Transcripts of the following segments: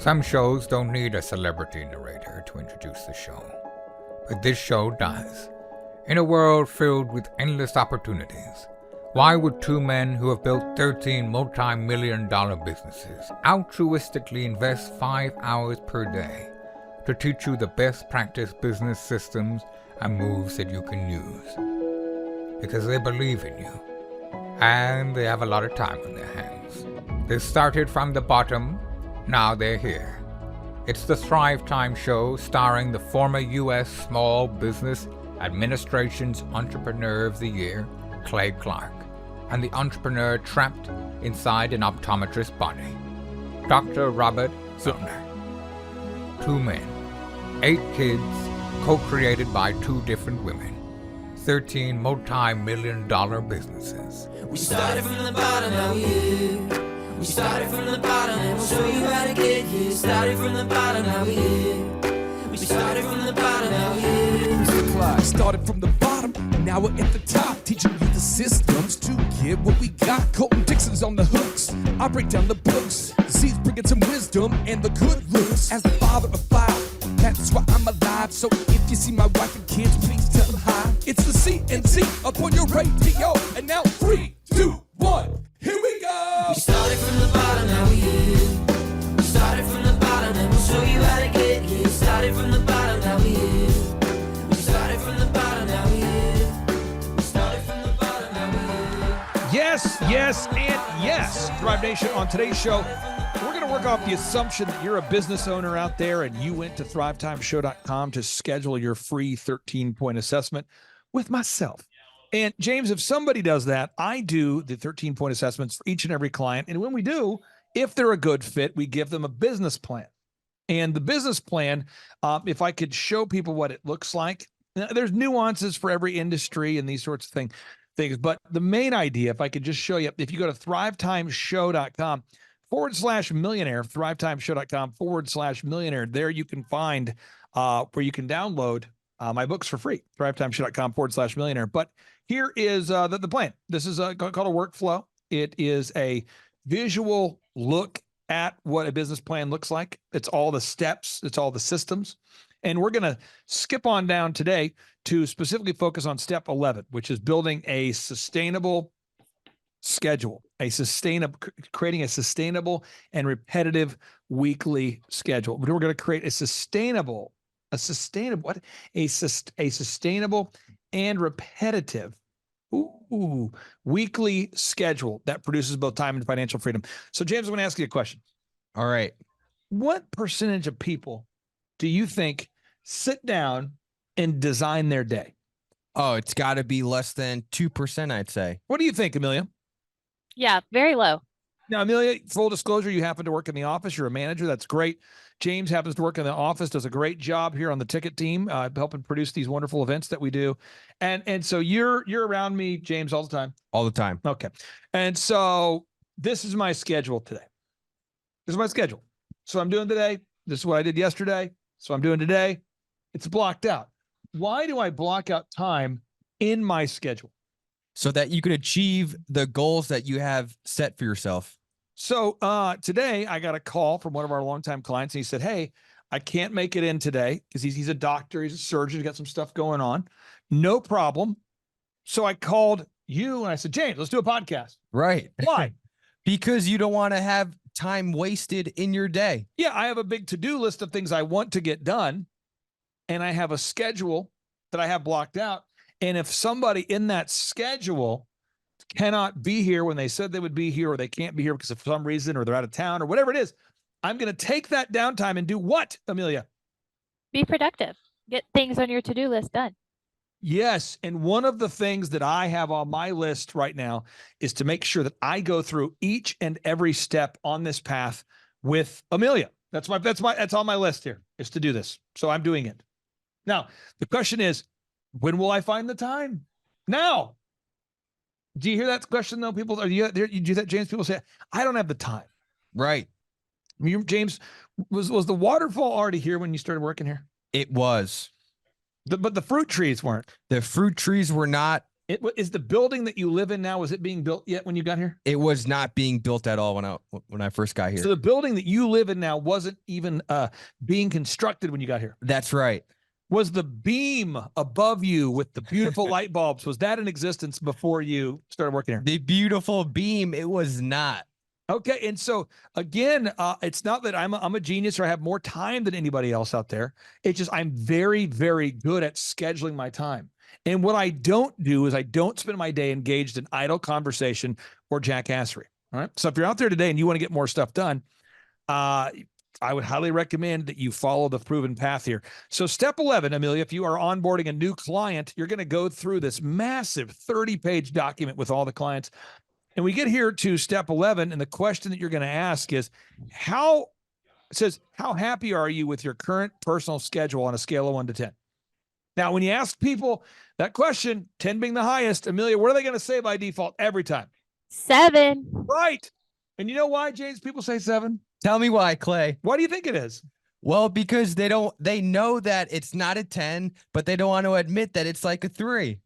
Some shows don't need a celebrity narrator to introduce the show, but this show does. In a world filled with endless opportunities, why would two men who have built 13 multi-million-dollar businesses altruistically invest 5 hours per day to teach you the best practice business systems and moves that you can use? Because they believe in you, and they have a lot of time on their hands. They started from the bottom, now they're here. It's the Thrive Time Show, starring the former U.S. Small Business Administration's Entrepreneur of the Year, Clay Clark, and the entrepreneur trapped inside an optometrist's body, Dr. Robert Zillner. 2 men, 8 kids, co-created by 2 different women, 13 multi-million-dollar businesses. We started from the bottom, now we're here. We started from the bottom, and we'll show you how to get here. Started from the bottom, now we're here. We started from the bottom, now we're here. Mr. Clyde started from the bottom, and now we're at the top, teaching you the systems to get what we got. Colton Dixon's on the hooks, I break down the books. Z's bringing some wisdom and the good looks. As the father of 5, that's why I'm alive. So if you see my wife and kids, please tell them hi. It's the CNC up on your radio, and now 3, 2, 1, here we go. We started from the bottom, now we're here. We started from the bottom, and we'll show you how to get here. Started from the bottom, now we're here. We started from the bottom, now we're here. We started from the bottom, now we're here. Yes, yes, and yes. Thrive Nation, on today's show, we're going to work off the assumption that you're a business owner out there and you went to thrivetimeshow.com to schedule your free 13-point assessment with myself. And James, if somebody does that, I do the 13-point assessments for each and every client. And when we do, if they're a good fit, we give them a business plan. And the business plan, if I could show people what it looks like, there's nuances for every industry and these sorts of things. But the main idea, if I could just show you, if you go to thrivetimeshow.com /millionaire, thrivetimeshow.com /millionaire, there you can find where you can download my books for free, thrivetimeshow.com /millionaire. But here is the plan. This is called a workflow. It is a visual look at what a business plan looks like. It's all the steps. It's all the systems. And we're going to skip on down today to specifically focus on step 11, which is building a sustainable schedule, creating a sustainable and repetitive weekly schedule. We're going to create a sustainable and repetitive weekly schedule that produces both time and financial freedom. So James, I'm going to ask you a question. All right. What percentage of people do you think sit down and design their day? Oh, it's got to be less than 2%, I'd say. What do you think, Amelia? Yeah, very low. Now, Amelia, full disclosure, you happen to work in the office. You're a manager. That's great. James happens to work in the office, does a great job here on the ticket team, helping produce these wonderful events that we do. And so you're around me, James, all the time? All the time. Okay. And so this is my schedule today. This is my schedule. So I'm doing today. This is what I did yesterday. So I'm doing today. It's blocked out. Why do I block out time in my schedule? So that you can achieve the goals that you have set for yourself. So today I got a call from one of our longtime clients, and he said, hey, I can't make it in today because he's a doctor. He's a surgeon. He's got some stuff going on. No problem. So I called you and I said, James, let's do a podcast. Right. Why? Because you don't want to have time wasted in your day. Yeah, I have a big to-do list of things I want to get done, and I have a schedule that I have blocked out. And if somebody in that schedule cannot be here when they said they would be here, or they can't be here because of some reason, or they're out of town, or whatever it is, I'm going to take that downtime and do what, Amelia? Be productive. Get things on your to-do list done. Yes. And one of the things that I have on my list right now is to make sure that I go through each and every step on this path with Amelia. That's on my list here, is to do this. So I'm doing it. Now, the question is, when will I find the time? Now. Do you hear that question though? People, you do that, James? People say, I don't have the time. Right. James, was the waterfall already here when you started working here? It was. But the fruit trees weren't. The fruit trees were not Is the building that you live in now, was it being built yet when you got here? It was not being built at all when I first got here. So the building that you live in now wasn't even being constructed when you got here. That's right. Was the beam above you with the beautiful light bulbs, was that in existence before you started working here? The beautiful beam, it was not. Okay. And so again, it's not that I'm a genius or I have more time than anybody else out there. It's just I'm very, very good at scheduling my time. And what I don't do is I don't spend my day engaged in idle conversation or jackassery. All right. So if you're out there today and you want to get more stuff done, I would highly recommend that you follow the proven path here. So step 11, Amelia, if you are onboarding a new client, you're going to go through this massive 30-page document with all the clients. And we get here to step 11, and the question that you're going to ask is, how happy are you with your current personal schedule on a scale of 1 to 10? Now, when you ask people that question, 10 being the highest, Amelia, what are they going to say by default every time? 7. Right. And you know why, James, people say 7? Tell me why, Clay. Why do you think it is? Well, because they know that it's not a 10, but they don't want to admit that it's like a 3.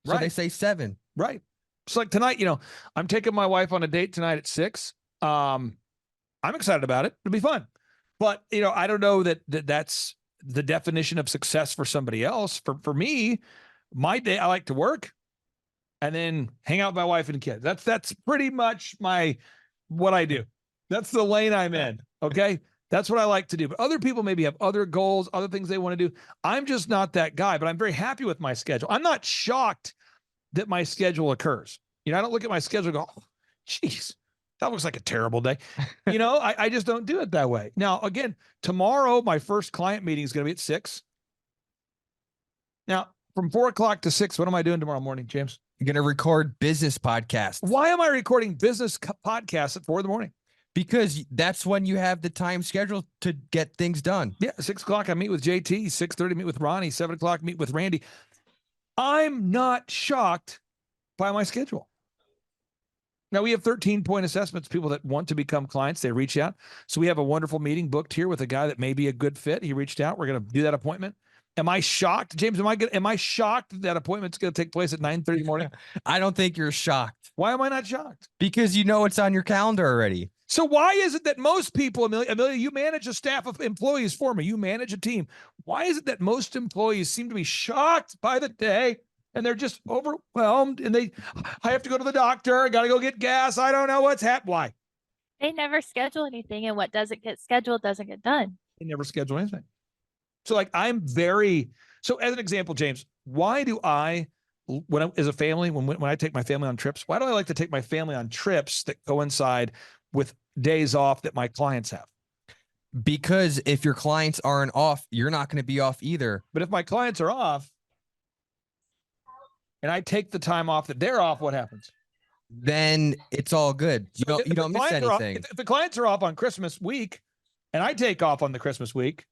So Right. they say 7. Right. It's like tonight, I'm taking my wife on a date tonight at 6. I'm excited about it. It'll be fun. But, I don't know that's the definition of success for somebody else. For me, my day, I like to work and then hang out with my wife and kids. That's pretty much what I do. That's the lane I'm in. Okay. That's what I like to do. But other people maybe have other goals, other things they want to do. I'm just not that guy, but I'm very happy with my schedule. I'm not shocked that my schedule occurs. I don't look at my schedule and go, oh, geez, that looks like a terrible day. I just don't do it that way. Now, again, tomorrow, my first client meeting is going to be at 6. Now, from 4 o'clock to 6, what am I doing tomorrow morning, James? You're going to record business podcasts. Why am I recording business podcasts at 4 in the morning? Because that's when you have the time scheduled to get things done. Yeah, 6 o'clock, I meet with JT. 6:30, meet with Ronnie. 7 o'clock, meet with Randy. I'm not shocked by my schedule. Now, we have 13-point assessments, people that want to become clients. They reach out. So we have a wonderful meeting booked here with a guy that may be a good fit. He reached out. We're going to do that appointment. Am I shocked, James? Am I shocked that appointment's going to take place at 9:30 in the morning? I don't think you're shocked. Why am I not shocked? Because you know it's on your calendar already. So why is it that most people, Amelia, you manage a staff of employees for me. You manage a team. Why is it that most employees seem to be shocked by the day and they're just overwhelmed and I have to go to the doctor. I got to go get gas. I don't know what's happening. Why? They never schedule anything, and what doesn't get scheduled doesn't get done. They never schedule anything. So so as an example, James, why do as a family, when I take my family on trips, why do I like to take my family on trips that coincide with days off that my clients have? Because if your clients aren't off, you're not going to be off either. But if my clients are off and I take the time off that they're off, what happens? Then it's all good. You don't miss anything. If the clients are off on Christmas week and I take off on the Christmas week,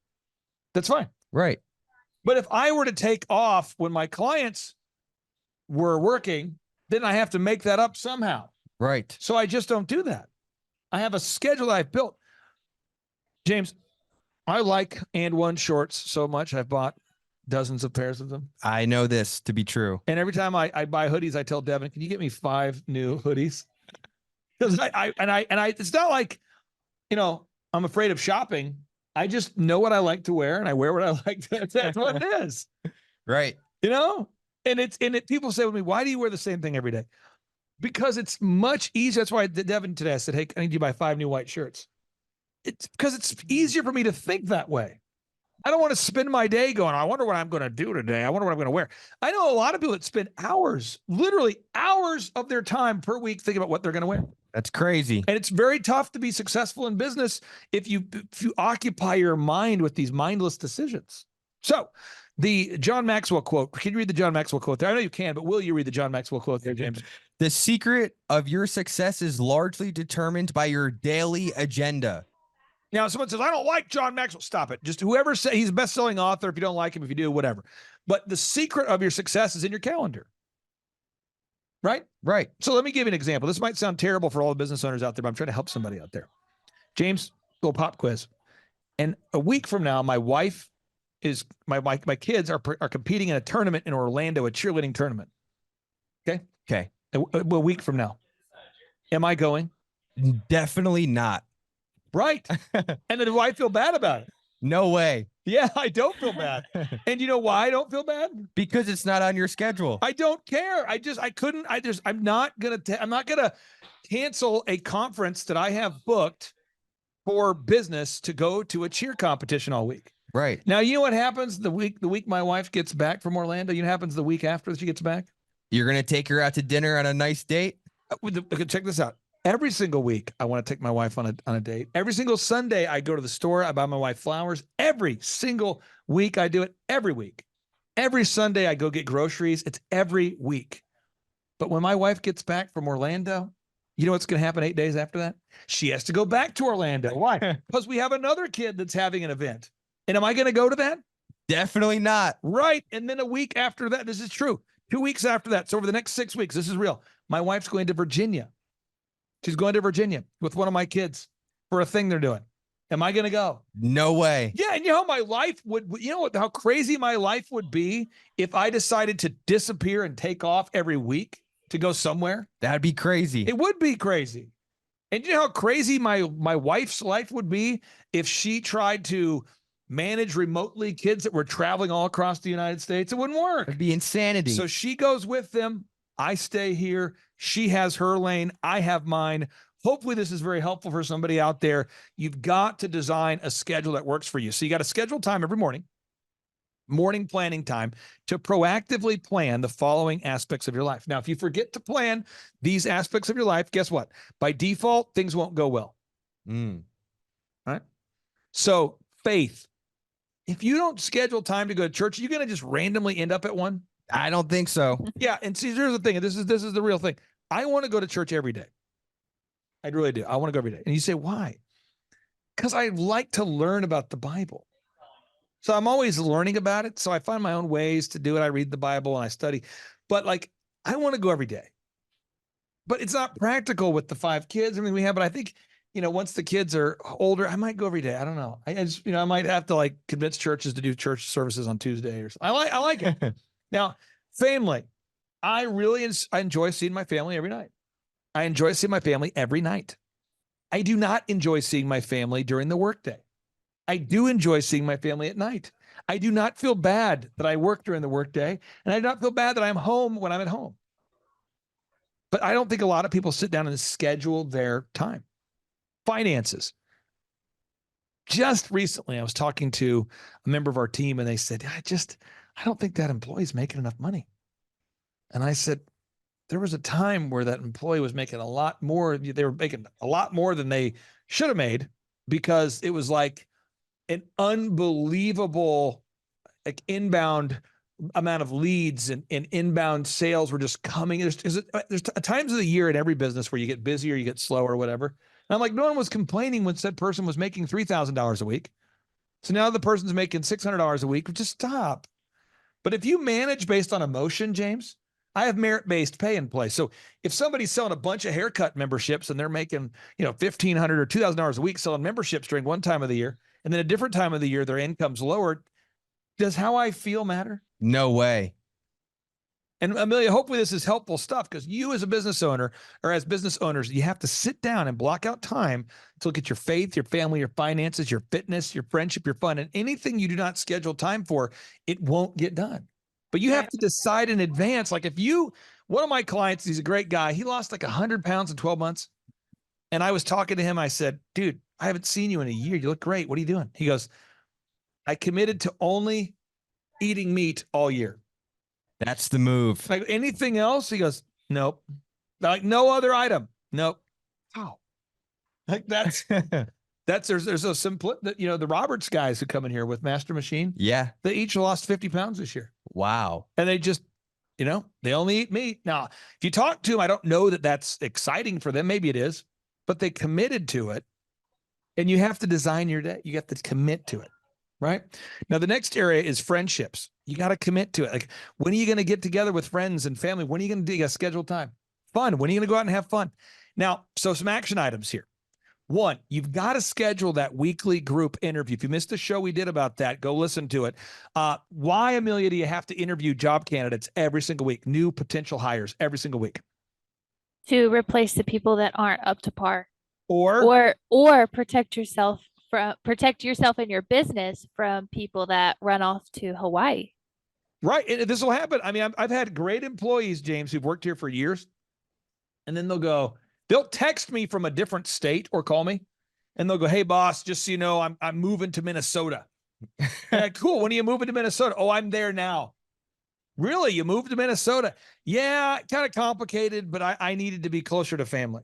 that's fine. Right. But if I were to take off when my clients were working, then I have to make that up somehow. Right. So I just don't do that. I have a schedule I've built. James, I like And One shorts so much. I've bought dozens of pairs of them. I know this to be true. And every time I buy hoodies, I tell Devin, can you get me 5 new hoodies? Because it's not like, I'm afraid of shopping. I just know what I like to wear and I wear what I like. That's what it is. Right. And people say with me, why do you wear the same thing every day? Because it's much easier. That's why Devin today, I said, hey, I need you to buy 5 new white shirts. It's because it's easier for me to think that way. I don't want to spend my day going, I wonder what I'm going to do today. I wonder what I'm going to wear. I know a lot of people that spend hours, literally hours of their time per week thinking about what they're going to wear. That's crazy. And it's very tough to be successful in business if you occupy your mind with these mindless decisions. So the John Maxwell quote, can you read the John Maxwell quote there? I know you can, but will you read the John Maxwell quote there, James? The secret of your success is largely determined by your daily agenda. Now, someone says, I don't like John Maxwell. Stop it. Just whoever says he's a best-selling author. If you don't like him, if you do, whatever. But the secret of your success is in your calendar. Right? Right. So let me give you an example. This might sound terrible for all the business owners out there, but I'm trying to help somebody out there. James, little pop quiz. And a week from now, my wife is, my kids are competing in a tournament in Orlando, a cheerleading tournament. Okay. Okay. A week from now. Am I going? Definitely not. Right. And then do I feel bad about it? No way. Yeah, I don't feel bad. And you know why I don't feel bad? Because it's not on your schedule. I don't care. I'm not going to cancel a conference that I have booked for business to go to a cheer competition all week. Right. Now, you know what happens the week my wife gets back from Orlando? You know what happens the week after she gets back? You're going to take her out to dinner on a nice date? Okay, check this out. Every single week, I want to take my wife on a date. Every single Sunday, I go to the store. I buy my wife flowers. Every single week, I do it. Every week. Every Sunday, I go get groceries. It's every week. But when my wife gets back from Orlando, you know what's going to happen 8 days after that? She has to go back to Orlando. Why? Because we have another kid that's having an event. And am I going to go to that? Definitely not. Right. And then a week after that, this is true. 2 weeks after that. So over the next 6 weeks, this is real. My wife's going to Virginia. She's going to Virginia with one of my kids for a thing they're doing. Am I going to go? No way. Yeah. And you know how my life would, you know what, how crazy my life would be if I decided to disappear and take off every week to go somewhere? That'd be crazy. It would be crazy. And you know how crazy my wife's life would be if she tried to manage remotely kids that were traveling all across the United States? It wouldn't work. It'd be insanity. So she goes with them. I stay here. She has her lane. I have mine. Hopefully this is very helpful for somebody out there. You've got to design a schedule that works for you. So you got to schedule time every morning planning time to proactively plan the following aspects of your life. Now, if you forget to plan these aspects of your life, guess what? By default, things won't go well. Right? So faith. If you don't schedule time to go to church, you're going to just randomly end up at one. I don't think so. Yeah, and see, here's the thing. And this is the real thing. I want to go to church every day. I really do. I want to go every day. And you say, why? Because I like to learn about the Bible. So I'm always learning about it. So I find my own ways to do it. I read the Bible and I study. But like, I want to go every day. But it's not practical with the 5 kids. I mean, we have, but I think, you know, once the kids are older, I might go every day. I don't know. I just, you know, I might have to like convince churches to do church services on Tuesday or something. I like it. Now, family. I really enjoy seeing my family every night. I enjoy seeing my family every night. I do not enjoy seeing my family during the workday. I do enjoy seeing my family at night. I do not feel bad that I work during the workday, and I do not feel bad that I'm home when I'm at home. But I don't think a lot of people sit down and schedule their time. Finances. Just recently, I was talking to a member of our team, and they said, I don't think that employee's making enough money. And I said, there was a time where that employee was making a lot more. They were making a lot more than they should have made because it was like an unbelievable like inbound amount of leads and inbound sales were just coming. There's times of the year in every business where you get busier, you get slower, or whatever. And I'm like, no one was complaining when said person was making $3,000 a week. So now the person's making $600 a week. Just stop. But if you manage based on emotion, James, I have merit-based pay in place. So if somebody's selling a bunch of haircut memberships and they're making, $1,500 or $2,000 a week selling memberships during one time of the year, and then a different time of the year, their income's lower, does how I feel matter? No way. And Amelia, hopefully this is helpful stuff because you as a business owner or as business owners, you have to sit down and block out time to look at your faith, your family, your finances, your fitness, your friendship, your fun, and anything you do not schedule time for, it won't get done. But you have to decide in advance. Like one of my clients, he's a great guy. He lost like 100 pounds in 12 months. And I was talking to him. I said, dude, I haven't seen you in a year. You look great. What are you doing? He goes, I committed to only eating meat all year. That's the move. Like anything else? He goes, nope. Like no other item. Nope. Oh, like there's a simple, the Roberts guys who come in here with Master Machine. Yeah. They each lost 50 pounds this year. Wow. And they just, they only eat meat. Now, if you talk to them, I don't know that that's exciting for them. Maybe it is, but they committed to it. And you have to design your day. You have to commit to it. Right? Now, the next area is friendships. You got to commit to it. Like, when are you going to get together with friends and family? When are you going to do a scheduled time? Fun. When are you going to go out and have fun? Now, so some action items here. One, you've got to schedule that weekly group interview. If you missed the show we did about that, go listen to it. Why, Amelia, do you have to interview job candidates every single week, new potential hires every single week? To replace the people that aren't up to par, Or or protect yourself and your business from people that run off to Hawaii. right, and this will happen. I mean, I've had great employees, James, who've worked here for years, and then they'll text me from a different state or call me, and they'll go, "Hey, boss, just so you know, I'm moving to Minnesota." Yeah, cool. When are you moving to Minnesota? Oh, I'm there now. Really? You moved to Minnesota? Yeah, kind of complicated, but I needed to be closer to family.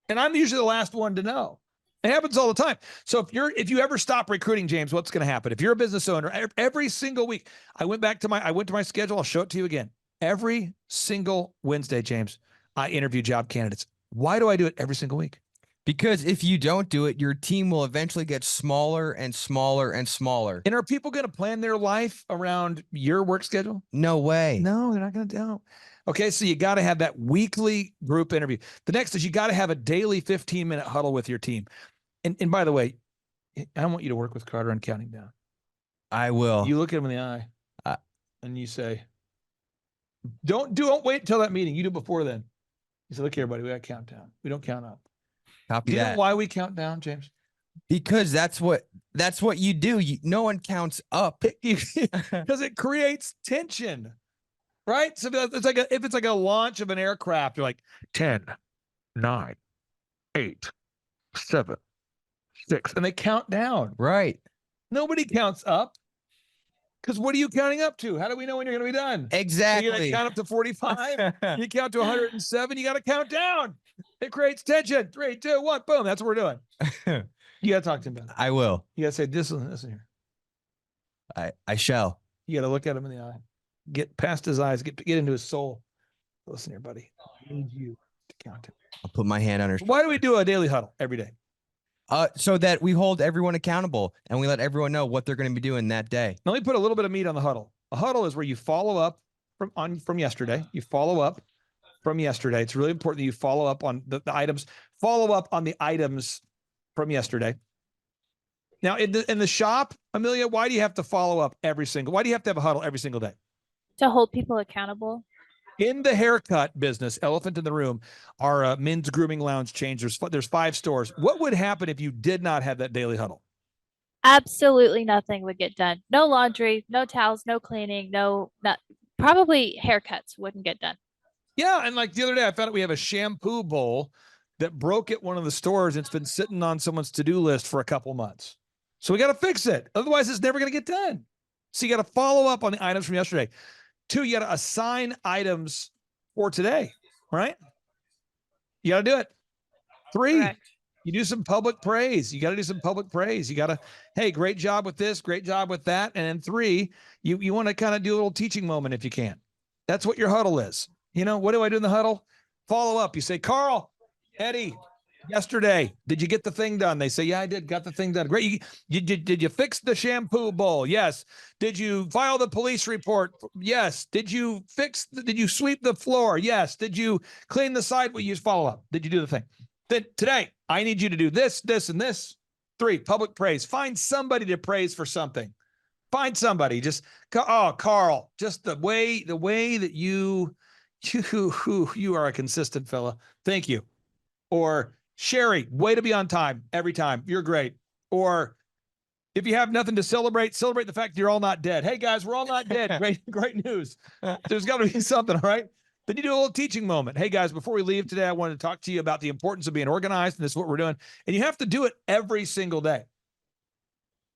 And I'm usually the last one to know. It happens all the time. So if you ever stop recruiting, James, what's going to happen? If you're a business owner, every single week, I went to my schedule. I'll show it to you again. Every single Wednesday, James, I interview job candidates. Why do I do it every single week? Because if you don't do it, your team will eventually get smaller and smaller and smaller. And are people going to plan their life around your work schedule? No way. No, they're not going to do. Okay, so you got to have that weekly group interview. The next is you got to have a daily 15-minute huddle with your team. And by the way, I want you to work with Carter on counting down. I will. You look at him in the eye and you say, don't wait until that meeting. You do it before then. You say, look here, buddy, we got to count down. We don't count up. Copy Do you that. know why we count down, James? Because that's what you do. No one counts up. Because it creates tension, right? So if it's like a launch of an aircraft, you're like 10, 9, 8, 7, 6, and they count down. Right. Nobody counts up. Because what are you counting up to? How do we know when you're going to be done? Exactly. You're going to count up to 45. You count to 107. You got to count down. It creates tension. 3, 2, 1, boom. That's what we're doing. You got to talk to him about it. I will. You got to say, listen here. I shall. You got to look at him in the eye. Get past his eyes. Get into his soul. Listen here, buddy. I need you to count him. I'll put my hand on her. Why do we do a daily huddle every day? So that we hold everyone accountable and we let everyone know what they're going to be doing that day. Now, let me put a little bit of meat on the huddle. A huddle is where you follow up from yesterday. You follow up from yesterday. It's really important that you follow up on the items. Follow up on the items from yesterday. Now, in the shop, Amelia, why do you have to follow up why do you have to have a huddle every single day? To hold people accountable. In the haircut business, elephant in the room, our men's grooming lounge chain. There's 5 stores. What would happen if you did not have that daily huddle? Absolutely nothing would get done. No laundry, no towels, no cleaning, probably haircuts wouldn't get done. Yeah, and like the other day, I found out we have a shampoo bowl that broke at one of the stores. It's been sitting on someone's to-do list for a couple months. So we got to fix it. Otherwise, it's never going to get done. So you got to follow up on the items from yesterday. 2, you got to assign items for today, right? You got to do it. 3, Correct. you do some public praise. You got to do some public praise. You got to, hey, great job with this, great job with that. And then 3, you want to kind of do a little teaching moment if you can. That's what your huddle is. You know, what do I do in the huddle? Follow up. You say, Carl, Eddie, yesterday, did you get the thing done? They say, yeah, I did. Got the thing done. Great. Did you fix the shampoo bowl? Yes. Did you file the police report? Yes. Did you sweep the floor? Yes. Did you clean the side? Well, you follow up. Did you do the thing? Then today, I need you to do this, this, and this. 3, public praise. Find somebody to praise for something. Find somebody. Just, Carl, just the way that you are a consistent fella. Thank you. Or Sherry, way to be on time every time. You're great. Or if you have nothing to celebrate the fact that you're all not dead. Hey guys, we're all not dead. Great news. There's got to be something, all right? Then you do a little teaching moment. Hey guys, before we leave today, I wanted to talk to you about the importance of being organized, and this is what we're doing. And you have to do it every single day.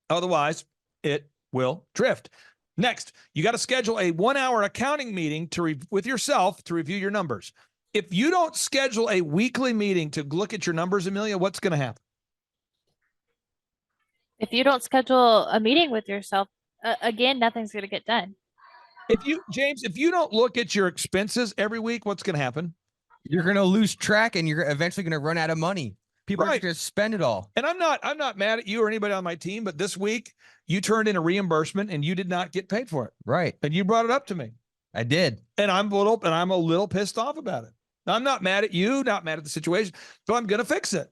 Otherwise, it will drift. Next, you got to schedule a 1-hour accounting meeting with yourself to review your numbers. If you don't schedule a weekly meeting to look at your numbers, Amelia, what's going to happen? If you don't schedule a meeting with yourself, again, nothing's going to get done. James, if you don't look at your expenses every week, what's going to happen? You're going to lose track and you're eventually going to run out of money. People are just going to spend it all. And I'm not mad at you or anybody on my team, but this week you turned in a reimbursement and you did not get paid for it. Right. And you brought it up to me. I did. And I'm a little pissed off about it. I'm not mad at you, not mad at the situation, but I'm going to fix it.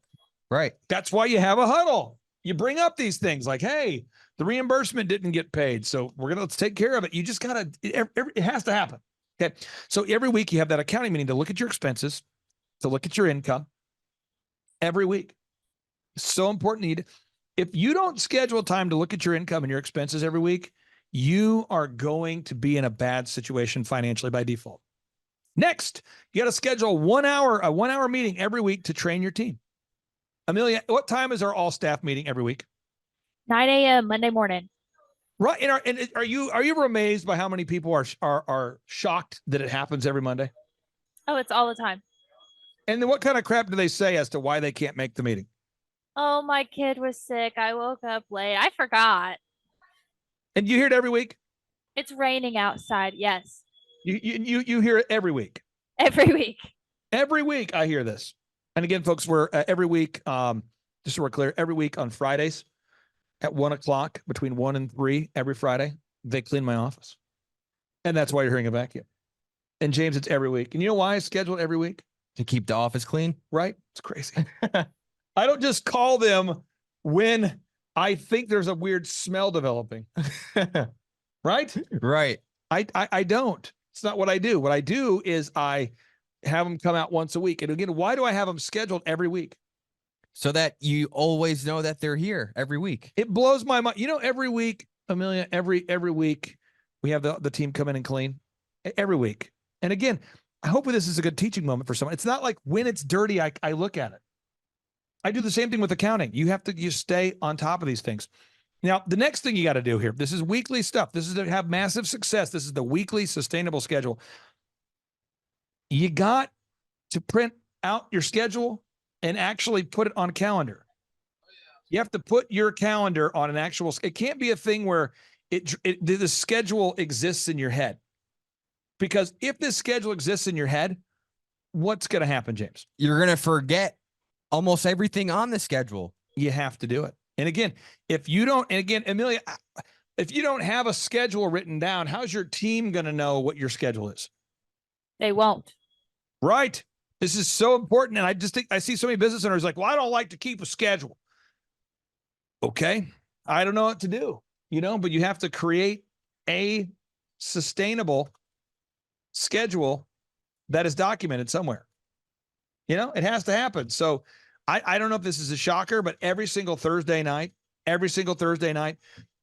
Right. That's why you have a huddle. You bring up these things like, hey, the reimbursement didn't get paid, so let's take care of it. You just gotta, it has to happen. Okay. So every week you have that accounting meeting to look at your expenses, to look at your income every week. So important. If you don't schedule time to look at your income and your expenses every week, you are going to be in a bad situation financially by default. Next, you got to schedule a 1 hour meeting every week to train your team. Amelia, what time is our all staff meeting every week? 9 a.m. Monday morning. Right. And are you amazed by how many people are shocked that it happens every Monday? Oh, it's all the time. And then what kind of crap do they say as to why they can't make the meeting? Oh, my kid was sick. I woke up late. I forgot. And you hear it every week? It's raining outside. Yes. You hear it every week. Every week. Every week I hear this. And again, folks, we're every week, just so we're clear, every week on Fridays at 1:00, between 1 and 3, every Friday, they clean my office. And that's why you're hearing a vacuum. And James, it's every week. And you know why I schedule it every week? To keep the office clean? Right? It's crazy. I don't just call them when I think there's a weird smell developing. Right? Right. I don't. It's not what I do. What I do is I have them come out once a week. And again, why do I have them scheduled every week? So that you always know that they're here every week. It blows my mind. You know, every week, Amelia, every week we have the team come in and clean every week. And again, hopefully this is a good teaching moment for someone. It's not like when it's dirty, I look at it. I do the same thing with accounting. You stay on top of these things. Now, the next thing you got to do here, this is weekly stuff. This is to have massive success. This is the weekly sustainable schedule. You got to print out your schedule and actually put it on a calendar. You have to put your calendar on an actual, it can't be a thing where the schedule exists in your head. Because if this schedule exists in your head, what's going to happen, James? You're going to forget almost everything on the schedule. You have to do it. And again, Amelia, if you don't have a schedule written down, how's your team going to know what your schedule is? They won't. Right. This is so important. And I just think I see so many business owners like, well, I don't like to keep a schedule. Okay. I don't know what to do, but you have to create a sustainable schedule that is documented somewhere. It has to happen. So I don't know if this is a shocker, but every single Thursday night,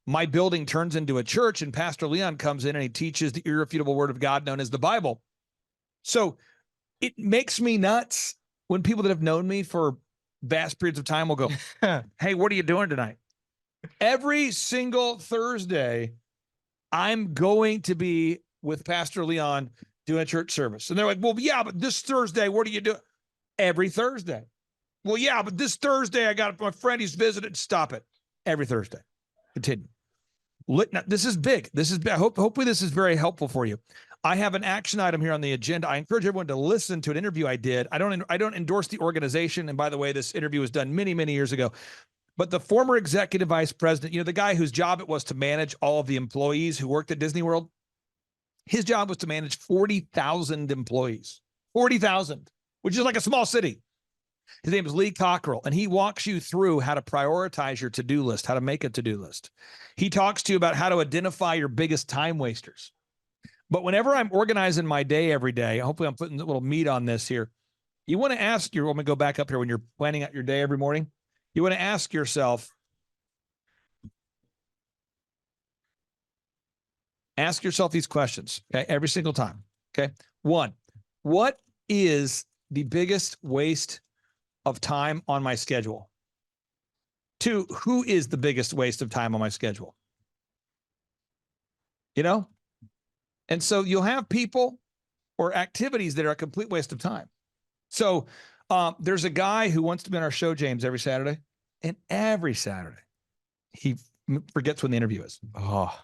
my building turns into a church and Pastor Leon comes in and he teaches the irrefutable word of God known as the Bible. So it makes me nuts when people that have known me for vast periods of time will go, hey, what are you doing tonight? Every single Thursday, I'm going to be with Pastor Leon doing a church service. And they're like, well, yeah, but this Thursday, what are you doing? Every Thursday. Well, yeah, but this Thursday, I got my friend, he's visited. Stop it. Every Thursday. Continue. Now, this is big. Hopefully this is very helpful for you. I have an action item here on the agenda. I encourage everyone to listen to an interview I did. I don't endorse the organization. And by the way, this interview was done many, many years ago. But the former executive vice president, the guy whose job it was to manage all of the employees who worked at Disney World, his job was to manage 40,000 employees. 40,000, which is like a small city. His name is Lee Cockrell, and he walks you through how to prioritize your to-do list, how to make a to-do list. He talks to you about how to identify your biggest time wasters. But whenever I'm organizing my day every day, hopefully I'm putting a little meat on this here. You want to ask let me go back up here when you're planning out your day every morning. You want to ask yourself these questions, okay, every single time, okay? 1, what is the biggest waste of time on my schedule? 2, who is the biggest waste of time on my schedule? And so you'll have people or activities that are a complete waste of time. So there's a guy who wants to be on our show, James, every Saturday. And every Saturday, he forgets when the interview is. Oh,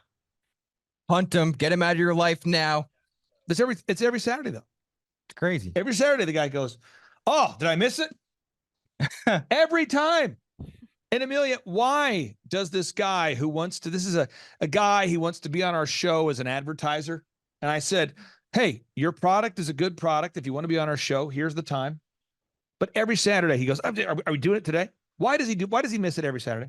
hunt him, get him out of your life now. It's every Saturday, though. It's crazy. Every Saturday, the guy goes, oh, did I miss it? Every time. And Amelia, why does this guy this is a guy, he wants to be on our show as an advertiser. And I said, hey, your product is a good product. If you want to be on our show, here's the time. But every Saturday he goes, are we doing it today? Why does he miss it every Saturday?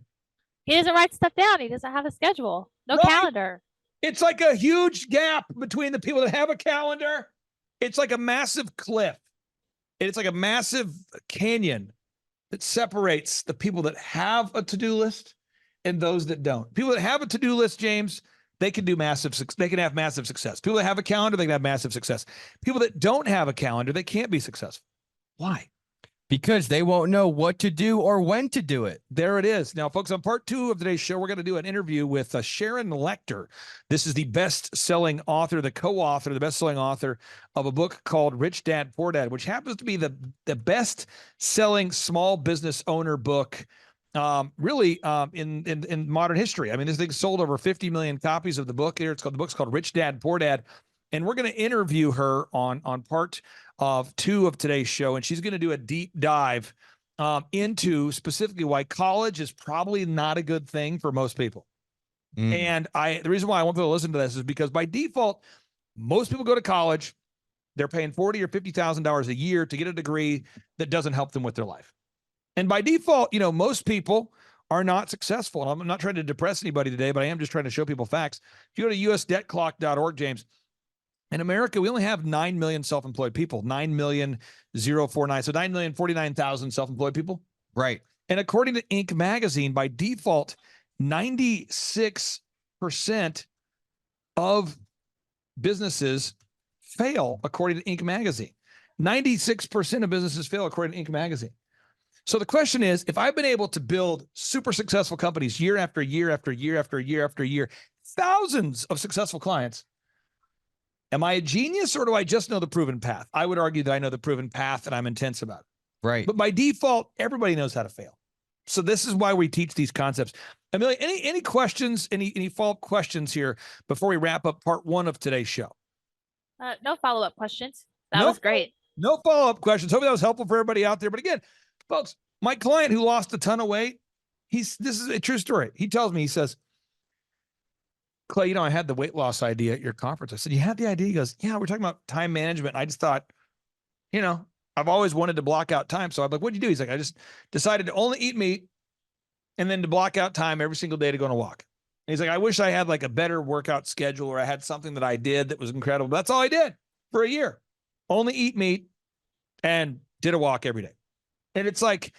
He doesn't write stuff down. He doesn't have a schedule. No Right. calendar. It's like a huge gap between the people that have a calendar. It's like a massive cliff. It's like a massive canyon that separates the people that have a to-do list and those that don't. People that have a to-do list, James, they can have massive success. People that have a calendar, they can have massive success. People that don't have a calendar, they can't be successful. Why? Because they won't know what to do or when to do it. There it is. Now, folks, on part 2 of today's show, we're going to do an interview with Sharon Lechter. This is the best-selling author, the co-author, the best-selling author of a book called Rich Dad, Poor Dad, which happens to be the best-selling small business owner book really in modern history. I mean, this thing sold over 50 million copies of the book here. The book's called Rich Dad, Poor Dad. And we're going to interview her on part of 2 of today's show. And she's going to do a deep dive into specifically why college is probably not a good thing for most people. And the reason why I want people to listen to this is because by default, most people go to college. They're paying $40,000 or $50,000 a year to get a degree that doesn't help them with their life. And by default, most people are not successful. And I'm not trying to depress anybody today, but I am just trying to show people facts. If you go to usdebtclock.org, James, in America, we only have 9 million self-employed people, 9,049,000. So 9,049,000 self-employed people. Right. And according to Inc. magazine, by default, 96% of businesses fail, according to Inc. magazine. 96% of businesses fail, according to Inc. magazine. So the question is, if I've been able to build super successful companies year after year after year after year after year, thousands of successful clients, am I a genius or do I just know the proven path? I would argue that I know the proven path and I'm intense about it. Right. But by default, everybody knows how to fail. So this is why we teach these concepts. Amelia, any questions, any follow-up questions here before we wrap up part 1 of today's show? No follow-up questions. That was great. No follow-up questions. Hopefully that was helpful for everybody out there. But again, folks, my client who lost a ton of weight, this is a true story. He tells me, he says, Clay, I had the weight loss idea at your conference. I said, you had the idea? He goes, yeah, we're talking about time management. I just thought, I've always wanted to block out time. So I'm like, what'd you do? He's like, I just decided to only eat meat and then to block out time every single day to go on a walk. And he's like, I wish I had like a better workout schedule or I had something that I did that was incredible. But that's all I did for a year. Only eat meat and did a walk every day. And it's like,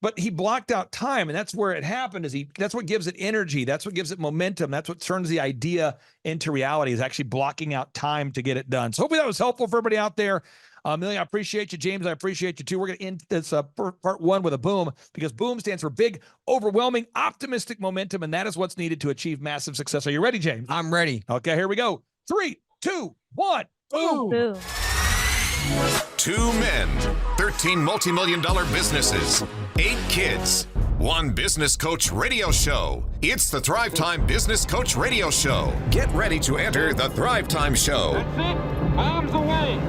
but he blocked out time, and that's where it happened. That's what gives it energy. That's what gives it momentum. That's what turns the idea into reality, is actually blocking out time to get it done. So hopefully that was helpful for everybody out there. Amelia, I appreciate you. James, I appreciate you too. We're going to end this part 1 with a boom, because boom stands for big, overwhelming, optimistic momentum, and that is what's needed to achieve massive success. Are you ready, James? I'm ready. Okay, here we go. 3, 2, 1, boom. Boom. 2 men, 13 multi-million-dollar businesses, 8 kids, 1 business coach radio show. It's the Thrive Time Business Coach Radio Show. Get ready to enter the Thrive Time Show. Bombs away.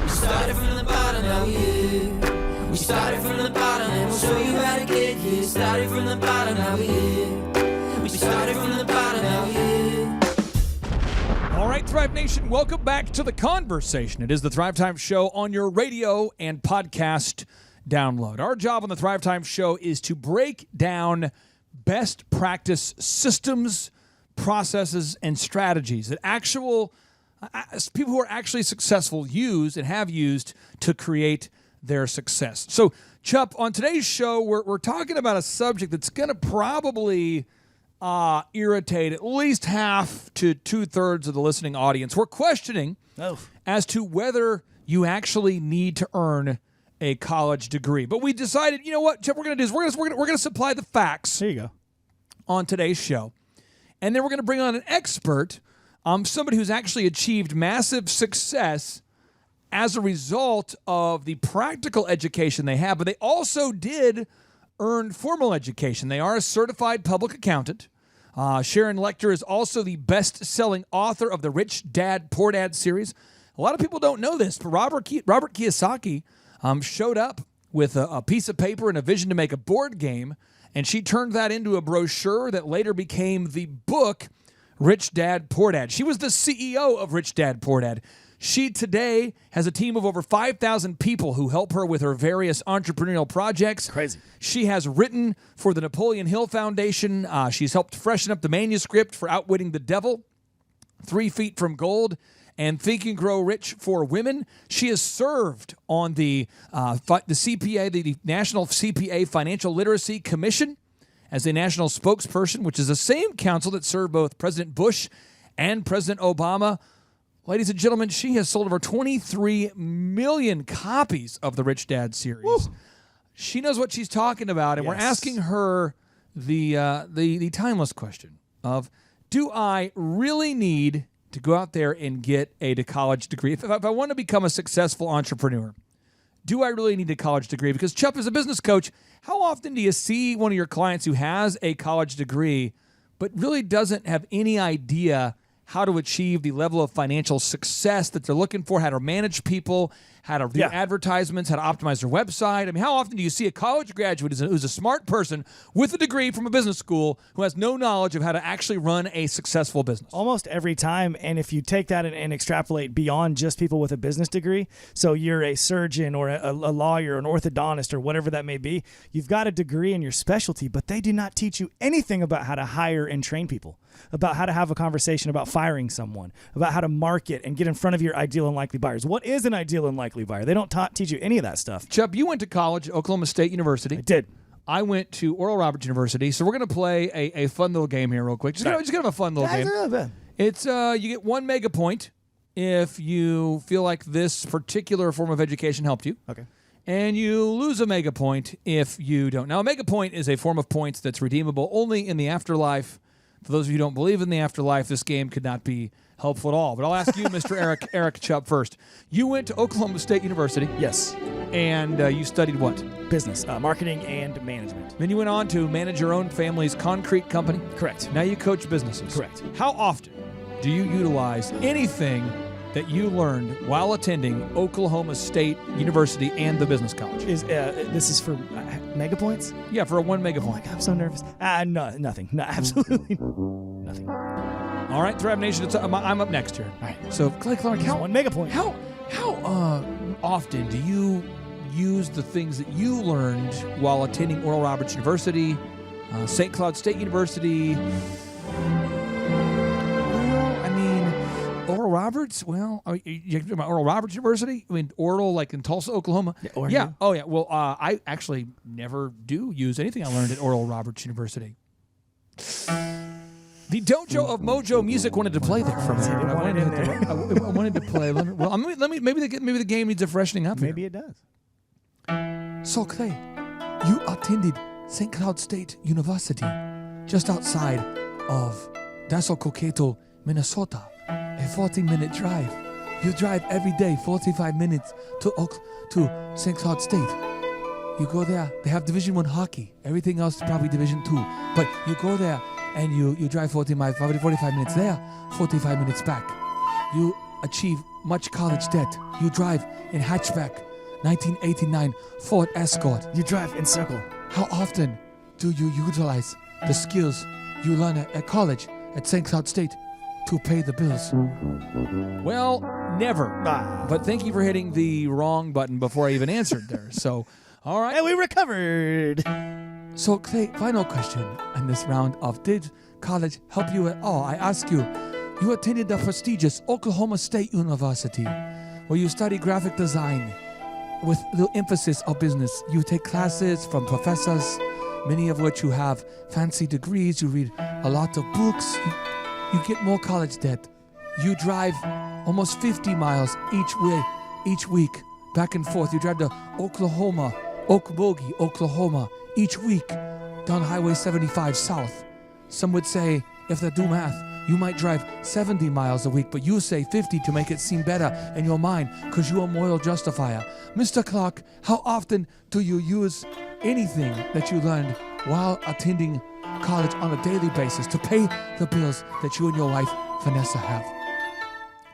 We started from the bottom, now we're here. We started from the bottom, and we'll show you how to get here. Started from the bottom, now we're here. We started from the bottom, now we're here. All right, Thrive Nation, welcome back to the conversation. It is the Thrive Time Show on your radio and podcast download. Our job on the Thrive Time Show is to break down best practice systems, processes, and strategies that people who are actually successful use and have used to create their success. So, Chup, on today's show, we're talking about a subject that's going to probably irritate at least half to 2/3 of the listening audience. We're questioning as to whether you actually need to earn a college degree. But we decided, you know what, Chup, we're going to do is we're going to supply the facts. There you go. On today's show. And then we're going to bring on an expert, somebody who's actually achieved massive success as a result of the practical education they have, but they also did earn formal education. They are a certified public accountant. Sharon Lechter is also the best-selling author of the Rich Dad, Poor Dad series. A lot of people don't know this, but Robert Kiyosaki showed up with a piece of paper and a vision to make a board game, and she turned that into a brochure that later became the book Rich Dad, Poor Dad. She was the CEO of Rich Dad, Poor Dad. She today has a team of over 5,000 people who help her with her various entrepreneurial projects. Crazy. She has written for the Napoleon Hill Foundation. She's helped freshen up the manuscript for Outwitting the Devil, 3 Feet from Gold, and Think and Grow Rich for Women. She has served on the CPA, the National CPA Financial Literacy Commission, as a national spokesperson, which is the same council that served both President Bush and President Obama. Ladies and gentlemen, she has sold over 23 million copies of the Rich Dad series. Woo. She knows what she's talking about, and we're asking her the timeless question of, do I really need to go out there and get a college degree? If I want to become a successful entrepreneur, do I really need a college degree? Because Chup, as a business coach, how often do you see one of your clients who has a college degree but really doesn't have any idea how to achieve the level of financial success that they're looking for, how to manage people, how to do advertisements, how to optimize their website? I mean, how often do you see a college graduate who's a smart person with a degree from a business school who has no knowledge of how to actually run a successful business? Almost every time. And if you take that and extrapolate beyond just people with a business degree, so you're a surgeon or a lawyer, an orthodontist, or whatever that may be, you've got a degree in your specialty, but they do not teach you anything about how to hire and train people, about how to have a conversation about firing someone, about how to market and get in front of your ideal and likely buyers. What is an ideal and likely buyer? They don't teach you any of that stuff. Chubb, you went to college at Oklahoma State University. I did. I went to Oral Roberts University, so we're going to play a fun little game here real quick. Just kind of a fun little game. It's you get 1 mega point if you feel like this particular form of education helped you. Okay. And you lose a mega point if you don't. Now, a mega point is a form of points that's redeemable only in the afterlife. For those of you who don't believe in the afterlife, this game could not be helpful at all. But I'll ask you, Mr. Eric Chubb, first. You went to Oklahoma State University. Yes. And you studied what? Business, marketing, and management. Then you went on to manage your own family's concrete company. Correct. Now you coach businesses. Correct. How often do you utilize anything that you learned while attending Oklahoma State University and the business college? This is for mega points? Yeah, for a 1 mega point. Oh my God, I'm so nervous. No, nothing. No, absolutely nothing. All right, Thrive Nation, I'm up next here. All right. So, Clay Clark, how 1 mega point. How often do you use the things that you learned while attending Oral Roberts University, St. Cloud State University? Oral Roberts? Well, you talking about Oral Roberts University? I mean, Oral, like in Tulsa, Oklahoma? Yeah. Oh, yeah. Well, I actually never do use anything I learned at Oral Roberts University. The Dojo of Mojo Music wanted to play there for me. I wanted to play. Maybe the game needs a freshening up. Maybe it does. So, Clay, you attended St. Cloud State University just outside of Daso Coqueto, Minnesota. A 40-minute drive. You drive every day 45 minutes to St. Cloud State. You go there. They have Division I hockey. Everything else is probably Division II. But you go there and you drive 45 minutes there, 45 minutes back. You achieve much college debt. You drive in hatchback, 1989 Ford Escort. You drive in circle. How often do you utilize the skills you learn at college at St. Cloud State to pay the bills? Well, never. But thank you for hitting the wrong button before I even answered there. So, all right. And we recovered. So, Clay, final question in this round of did college help you at all? I ask you, you attended the prestigious Oklahoma State University where you study graphic design with the emphasis of business. You take classes from professors, many of which you have fancy degrees. You read a lot of books. You get more college debt. You drive almost 50 miles each week, back and forth. You drive to Oklahoma, Okmulgee, Oklahoma, each week down Highway 75 south. Some would say, if they do math, you might drive 70 miles a week, but you say 50 to make it seem better in your mind because you're a moral justifier. Mr. Clark, how often do you use anything that you learned while attending college on a daily basis to pay the bills that you and your wife, Vanessa, have?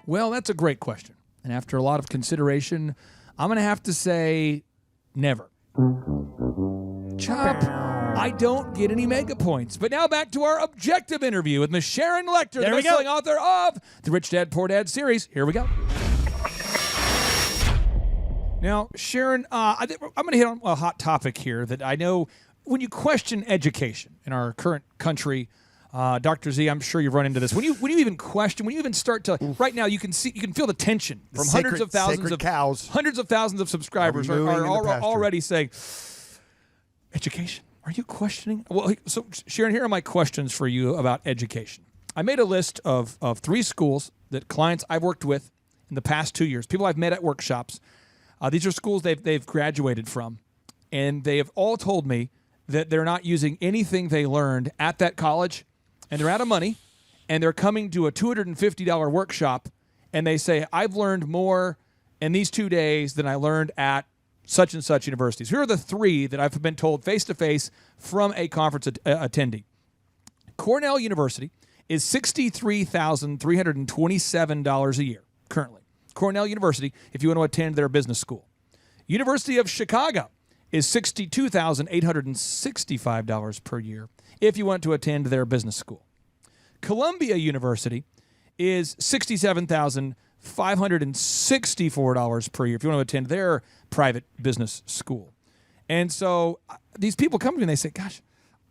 Well, that's a great question. And after a lot of consideration, I'm going to have to say never. Chop, I don't get any mega points. But now back to our objective interview with Miss Sharon Lecter, the best-selling author of the Rich Dad, Poor Dad series. Here we go. Now, Sharon, I'm going to hit on a hot topic here that I know when you question education in our current country. Dr. Z, I'm sure you've run into this. When you even question, when you even start to, right now you can feel the tension from hundreds of thousands of subscribers are already saying, education. Are you questioning? Well, so Sharon, here are my questions for you about education. I made a list of 3 schools that clients I've worked with in the past 2 years, people I've met at workshops. These are schools they've graduated from, and they have all told me that they're not using anything they learned at that college, and they're out of money, and they're coming to a $250 workshop, and they say, I've learned more in these 2 days than I learned at such and such universities. Here are the 3 that I've been told face-to-face from a conference attendee. Cornell University is $63,327 a year currently. Cornell University, if you want to attend their business school. University of Chicago is $62,865 per year if you want to attend their business school. Columbia University is $67,564 per year if you want to attend their private business school. And so these people come to me and they say, gosh,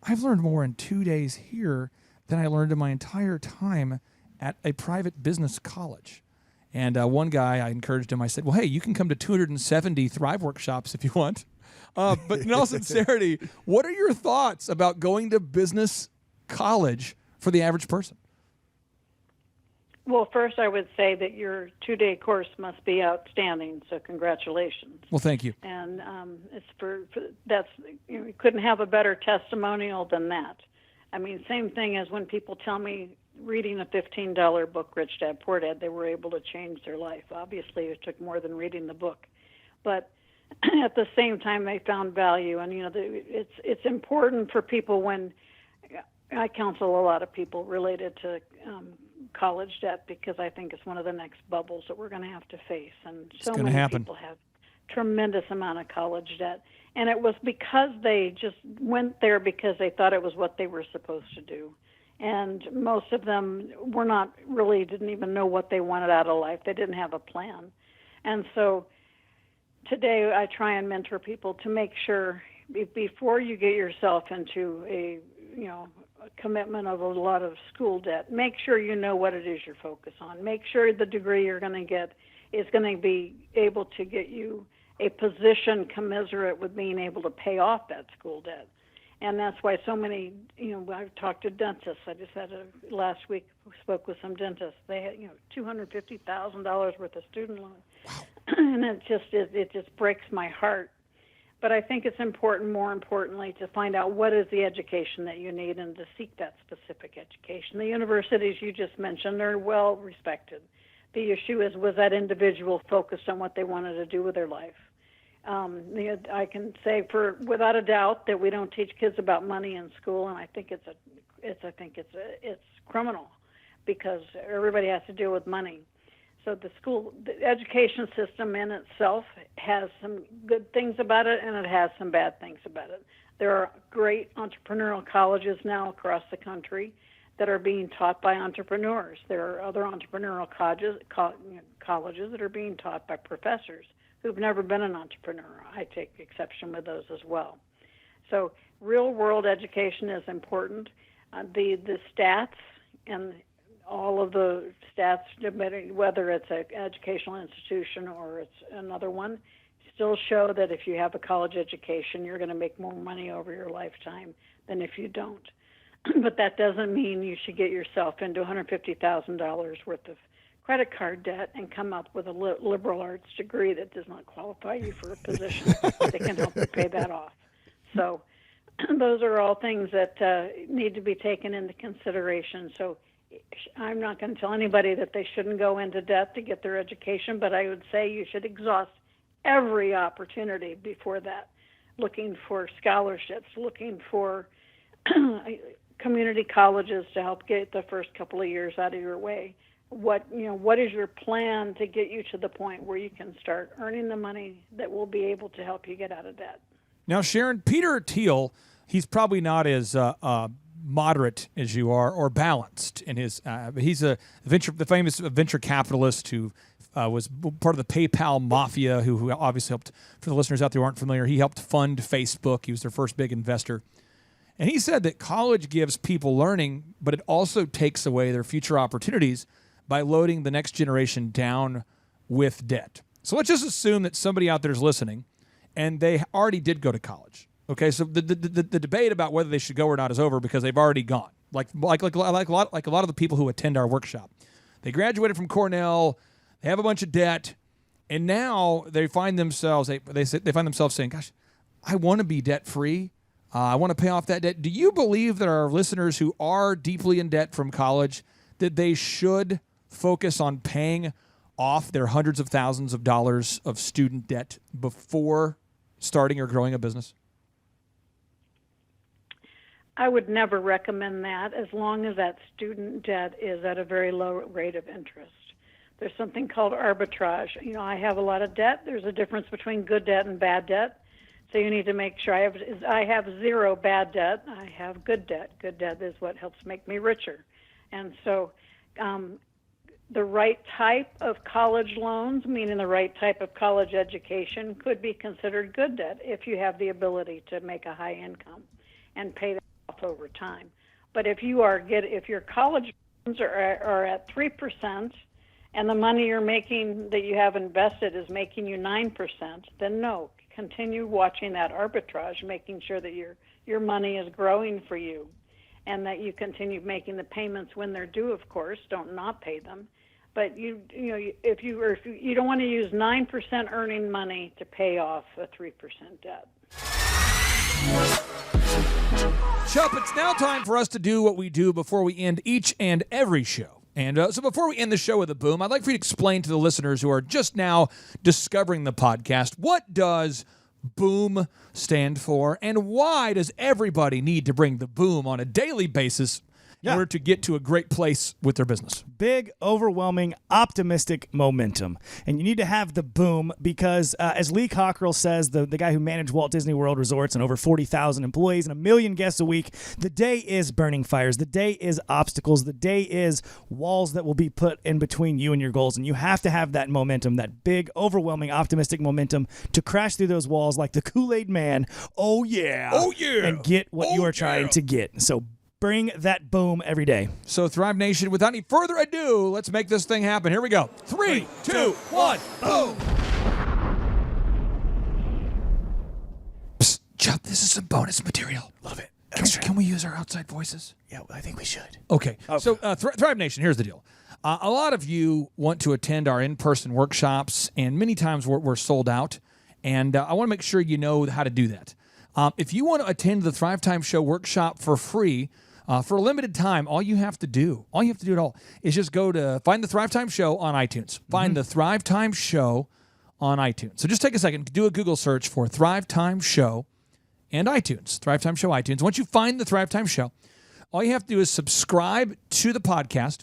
I've learned more in 2 days here than I learned in my entire time at a private business college. And one guy, I encouraged him, I said, well, hey, you can come to 270 Thrive workshops if you want. But in all sincerity, what are your thoughts about going to business college for the average person? Well, first I would say that your 2-day course must be outstanding, so congratulations. Well, thank you. And it's that's, you couldn't have a better testimonial than that. I mean, same thing as when people tell me reading a $15 book, Rich Dad Poor Dad, they were able to change their life. Obviously, it took more than reading the book, but at the same time, they found value. And it's important for people when I counsel a lot of people related to college debt, because I think it's one of the next bubbles that we're going to have to face. And so many people have tremendous amount of college debt. And it was because they just went there because they thought it was what they were supposed to do. And most of them didn't even know what they wanted out of life. They didn't have a plan. And so today I try and mentor people to make sure before you get yourself into a commitment of a lot of school debt, make sure you know what it is you're focused on. Make sure the degree you're going to get is going to be able to get you a position commensurate with being able to pay off that school debt. And that's why so many, I've talked to dentists. I just had last week spoke with some dentists. They had, $250,000 worth of student loan. Wow. And it just breaks my heart. But I think it's important, more importantly, to find out what is the education that you need and to seek that specific education. The universities you just mentioned are well respected. The issue was that individual focused on what they wanted to do with their life. I can say without a doubt that we don't teach kids about money in school, and I think it's criminal because everybody has to deal with money. So the education system in itself has some good things about it, and it has some bad things about it. There are great entrepreneurial colleges now across the country that are being taught by entrepreneurs. There are other entrepreneurial colleges that are being taught by professors who've never been an entrepreneur. I take exception with those as well. So real-world education is important. The stats and all of the stats, whether it's an educational institution or it's another one, still show that if you have a college education, you're going to make more money over your lifetime than if you don't. But that doesn't mean you should get yourself into $150,000 worth of credit card debt and come up with a liberal arts degree that does not qualify you for a position that can help you pay that off. So those are all things that need to be taken into consideration. So I'm not going to tell anybody that they shouldn't go into debt to get their education, but I would say you should exhaust every opportunity before that, looking for scholarships, looking for community colleges to help get the first couple of years out of your way. What is your plan to get you to the point where you can start earning the money that will be able to help you get out of debt? Now, Sharon, Peter Thiel, he's probably not as moderate as you are or balanced in his. He's the famous venture capitalist who was part of the PayPal mafia, who obviously helped, for the listeners out there who aren't familiar, he helped fund Facebook. He was their first big investor. And he said that college gives people learning, but it also takes away their future opportunities by loading the next generation down with debt. So let's just assume that somebody out there is listening and they already did go to college. Okay, so the debate about whether they should go or not is over because they've already gone. Like a lot of the people who attend our workshop. They graduated from Cornell, they have a bunch of debt, and now they find themselves saying, "Gosh, I want to be debt free. I want to pay off that debt." Do you believe that our listeners who are deeply in debt from college, that they should focus on paying off their hundreds of thousands of dollars of student debt before starting or growing a business? I would never recommend that as long as that student debt is at a very low rate of interest. There's something called arbitrage. I have a lot of debt. There's a difference between good debt and bad debt. So you need to make sure I have zero bad debt. I have good debt. Good debt is what helps make me richer. And so the right type of college loans, meaning the right type of college education, could be considered good debt if you have the ability to make a high income and pay that off over time. But if your college loans are at 3% and the money you're making that you have invested is making you 9%, then no, continue watching that arbitrage, making sure that your money is growing for you and that you continue making the payments when they're due, of course. Don't not pay them. But if you don't want to use 9% earning money to pay off a 3% debt. Chup, it's now time for us to do what we do before we end each and every show. And so before we end the show with a boom, I'd like for you to explain to the listeners who are just now discovering the podcast, what does boom stand for, and why does everybody need to bring the boom on a daily basis in order to get to a great place with their business? Big, overwhelming, optimistic momentum. And you need to have the boom because, as Lee Cockrell says, the guy who managed Walt Disney World Resorts and over 40,000 employees and 1 million guests a week, the day is burning fires. The day is obstacles. The day is walls that will be put in between you and your goals. And you have to have that momentum, that big, overwhelming, optimistic momentum to crash through those walls like the Kool-Aid man. Oh, yeah. Oh, yeah. And get what you are trying to get. So bring that boom every day. So, Thrive Nation, without any further ado, let's make this thing happen. Here we go. 3, 2, 1, boom! Psst, Chup, this is some bonus material. Love it. Can we use our outside voices? Yeah, I think we should. Okay. So, Thrive Nation, here's the deal. A lot of you want to attend our in-person workshops, and many times we're sold out. And I want to make sure you know how to do that. If you want to attend the Thrive Time Show workshop for free, for a limited time, all you have to do at all is just go to find the Thrive Time Show on iTunes. Find the Thrive Time Show on iTunes. So just take a second, do a Google search for Thrive Time Show and iTunes. Thrive Time Show, iTunes. Once you find the Thrive Time Show, all you have to do is subscribe to the podcast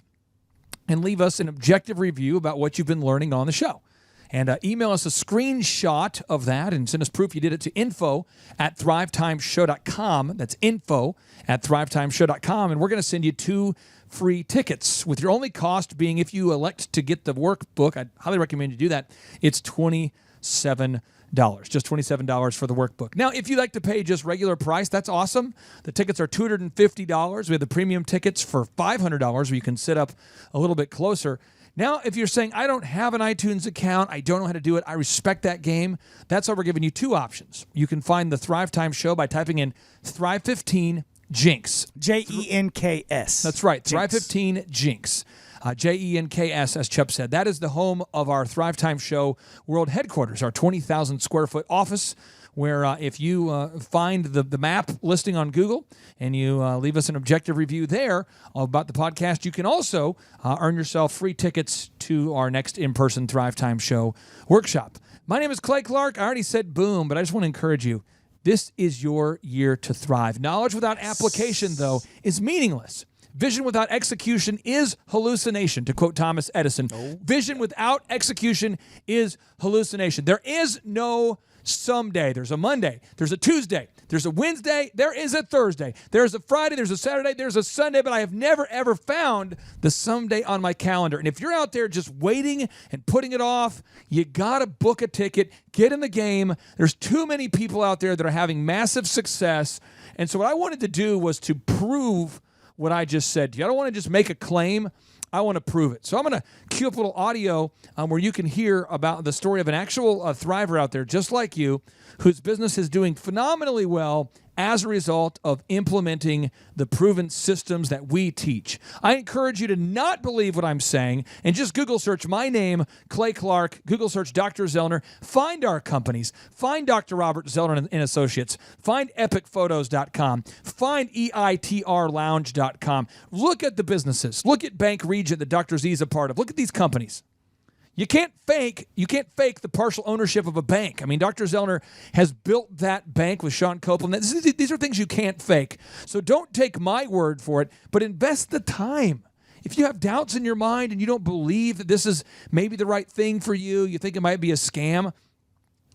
and leave us an objective review about what you've been learning on the show. And email us a screenshot of that and send us proof you did it to info@thrivetimeshow.com. That's info@thrivetimeshow.com. And we're going to send you 2 free tickets, with your only cost being, if you elect to get the workbook, I'd highly recommend you do that. It's $27. Just $27 for the workbook. Now, if you'd like to pay just regular price, that's awesome. The tickets are $250. We have the premium tickets for $500 where you can sit up a little bit closer. Now, if you're saying, I don't have an iTunes account, I don't know how to do it, I respect that game, that's why we're giving you 2 options. You can find the Thrive Time Show by typing in Thrive15 Jinx. Jenks. That's right, Thrive15 Jinx. Jenks, as Chup said. That is the home of our Thrive Time Show world headquarters, our 20,000 square foot office, where if you find the map listing on Google and you leave us an objective review there about the podcast, you can also earn yourself free tickets to our next in-person Thrive Time Show workshop. My name is Clay Clark. I already said boom, but I just want to encourage you. This is your year to thrive. Knowledge without application, though, is meaningless. Vision without execution is hallucination, to quote Thomas Edison. Vision without execution is hallucination. There is no someday. There's a Monday. There's a Tuesday. There's a Wednesday, there is a Thursday, there's a Friday, there's a Saturday, there's a Sunday, but I have never, ever found the someday on my calendar. And if you're out there just waiting and putting it off, you got to book a ticket, get in the game. There's too many people out there that are having massive success. And so what I wanted to do was to prove what I just said to you. I don't want to just make a claim. I want to prove it. So I'm going to cue up a little audio where you can hear about the story of an actual thriver out there just like you, whose business is doing phenomenally well as a result of implementing the proven systems that we teach. I encourage you to not believe what I'm saying and just Google search my name, Clay Clark, Google search Dr. Zellner, find our companies, find Dr. Robert Zellner and Associates, find epicphotos.com, find eitrlounge.com. Look at the businesses. Look at Bank Regent that Dr. Z is a part of. Look at these companies. You can't fake the partial ownership of a bank. I mean, Dr. Zellner has built that bank with Sean Copeland. These are things you can't fake. So don't take my word for it, but invest the time. If you have doubts in your mind and you don't believe that this is maybe the right thing for you, you think it might be a scam,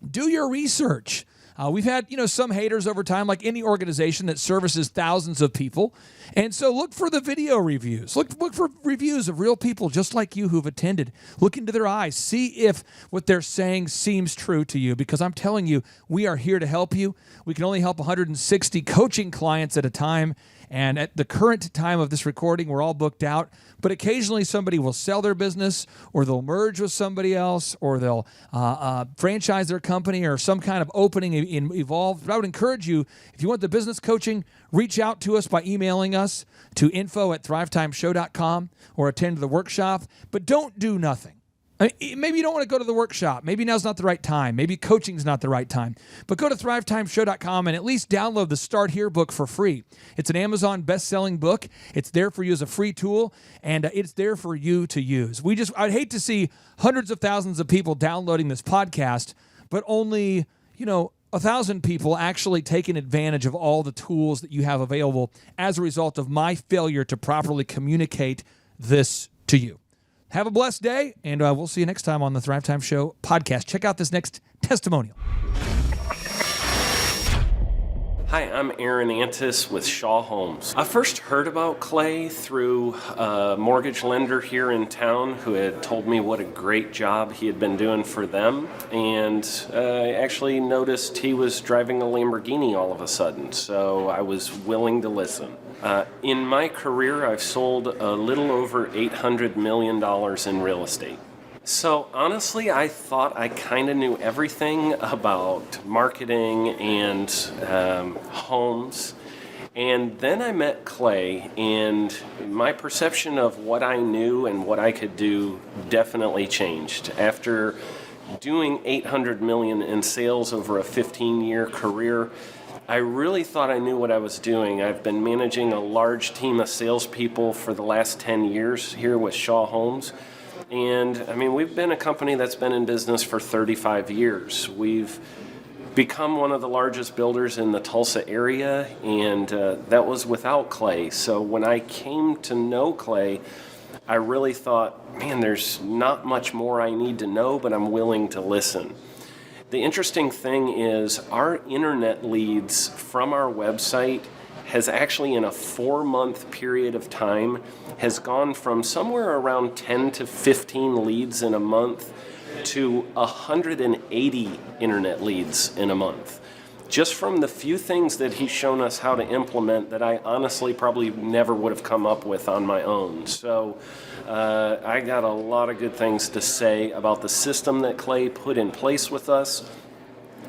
do your research. We've had, some haters over time, like any organization that services thousands of people. And so look for the video reviews. Look for reviews of real people just like you who've attended. Look into their eyes. See if what they're saying seems true to you, because I'm telling you, we are here to help you. We can only help 160 coaching clients at a time. And at the current time of this recording, we're all booked out. But occasionally somebody will sell their business, or they'll merge with somebody else, or they'll franchise their company, or some kind of opening evolve. But I would encourage you, if you want the business coaching, reach out to us by emailing us to info@thrivetimeshow.com or attend the workshop. But don't do nothing. Maybe you don't want to go to the workshop. Maybe now's not the right time. Maybe coaching's not the right time. But go to thrivetimeshow.com and at least download the Start Here book for free. It's an Amazon best-selling book. It's there for you as a free tool, and it's there for you to use. I'd hate to see hundreds of thousands of people downloading this podcast, but only, 1,000 people actually taking advantage of all the tools that you have available as a result of my failure to properly communicate this to you. Have a blessed day, and we'll see you next time on the Thrive Time Show podcast. Check out this next testimonial. Hi, I'm Aaron Antis with Shaw Homes. I first heard about Clay through a mortgage lender here in town who had told me what a great job he had been doing for them, and I actually noticed he was driving a Lamborghini all of a sudden, so I was willing to listen. In my career, I've sold a little over $800 million in real estate. So honestly, I thought I kind of knew everything about marketing and homes. And then I met Clay, and my perception of what I knew and what I could do definitely changed. After doing $800 million in sales over a 15-year career, I really thought I knew what I was doing. I've been managing a large team of salespeople for the last 10 years here with Shaw Homes. And we've been a company that's been in business for 35 years. We've become one of the largest builders in the Tulsa area, and that was without Clay. So when I came to know Clay, I really thought, man, there's not much more I need to know, but I'm willing to listen. The interesting thing is our internet leads from our website has actually, in a 4-month period of time, has gone from somewhere around 10 to 15 leads in a month to 180 internet leads in a month. Just from the few things that he's shown us how to implement that I honestly probably never would have come up with on my own. So I got a lot of good things to say about the system that Clay put in place with us.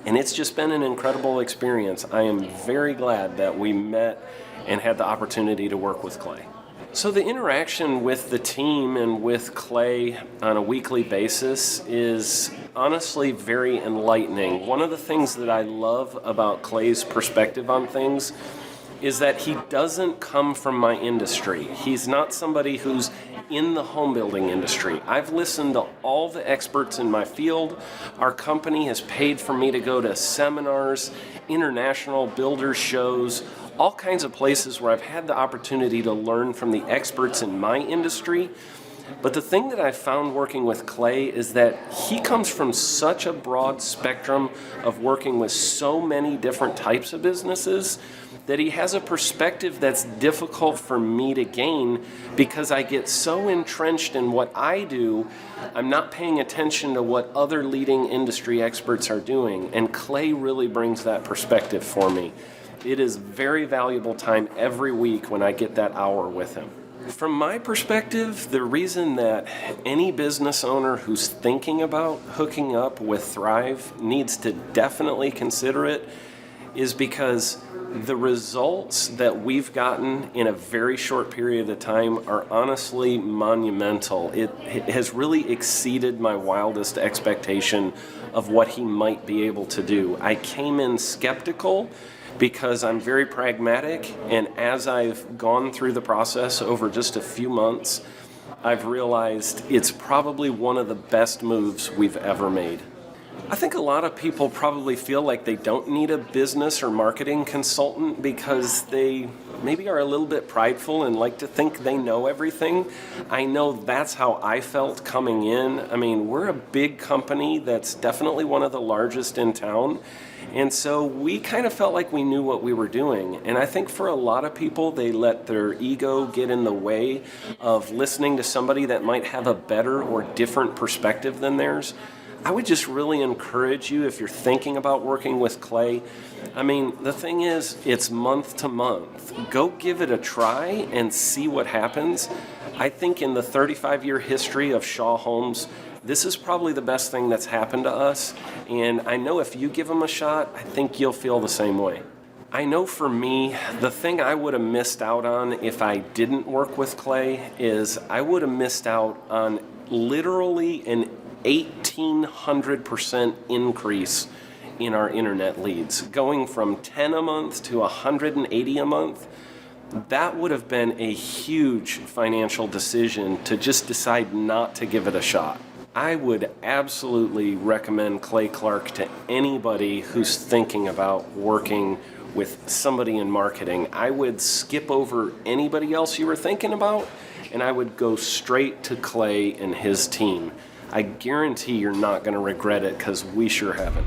And it's just been an incredible experience. I am very glad that we met and had the opportunity to work with Clay. So the interaction with the team and with Clay on a weekly basis is honestly very enlightening. One of the things that I love about Clay's perspective on things is that he doesn't come from my industry. He's not somebody who's in the home building industry. I've listened to all the experts in my field. Our company has paid for me to go to seminars, international builder shows, all kinds of places where I've had the opportunity to learn from the experts in my industry. But the thing that I found working with Clay is that he comes from such a broad spectrum of working with so many different types of businesses that he has a perspective that's difficult for me to gain because I get so entrenched in what I do, I'm not paying attention to what other leading industry experts are doing. And Clay really brings that perspective for me. It is very valuable time every week when I get that hour with him. From my perspective, the reason that any business owner who's thinking about hooking up with Thrive needs to definitely consider it is because the results that we've gotten in a very short period of time are honestly monumental. It has really exceeded my wildest expectation of what he might be able to do. I came in skeptical because I'm very pragmatic, and as I've gone through the process over just a few months, I've realized it's probably one of the best moves we've ever made. I think a lot of people probably feel like they don't need a business or marketing consultant because they maybe are a little bit prideful and like to think they know everything. I know that's how I felt coming in. I mean, we're a big company that's definitely one of the largest in town. And so we kind of felt like we knew what we were doing. And I think for a lot of people, they let their ego get in the way of listening to somebody that might have a better or different perspective than theirs. I would just really encourage you, if you're thinking about working with Clay, I mean, the thing is, it's month to month. Go give it a try and see what happens. I think in the 35-year history of Shaw Homes, this is probably the best thing that's happened to us. And I know if you give them a shot, I think you'll feel the same way. I know for me, the thing I would have missed out on if I didn't work with Clay is I would have missed out on literally an 1,800% increase in our internet leads, going from 10 a month to 180 a month. That would have been a huge financial decision to just decide not to give it a shot. I would absolutely recommend Clay Clark to anybody who's thinking about working with somebody in marketing. I would skip over anybody else you were thinking about, and I would go straight to Clay and his team. I guarantee you're not going to regret it because we sure haven't.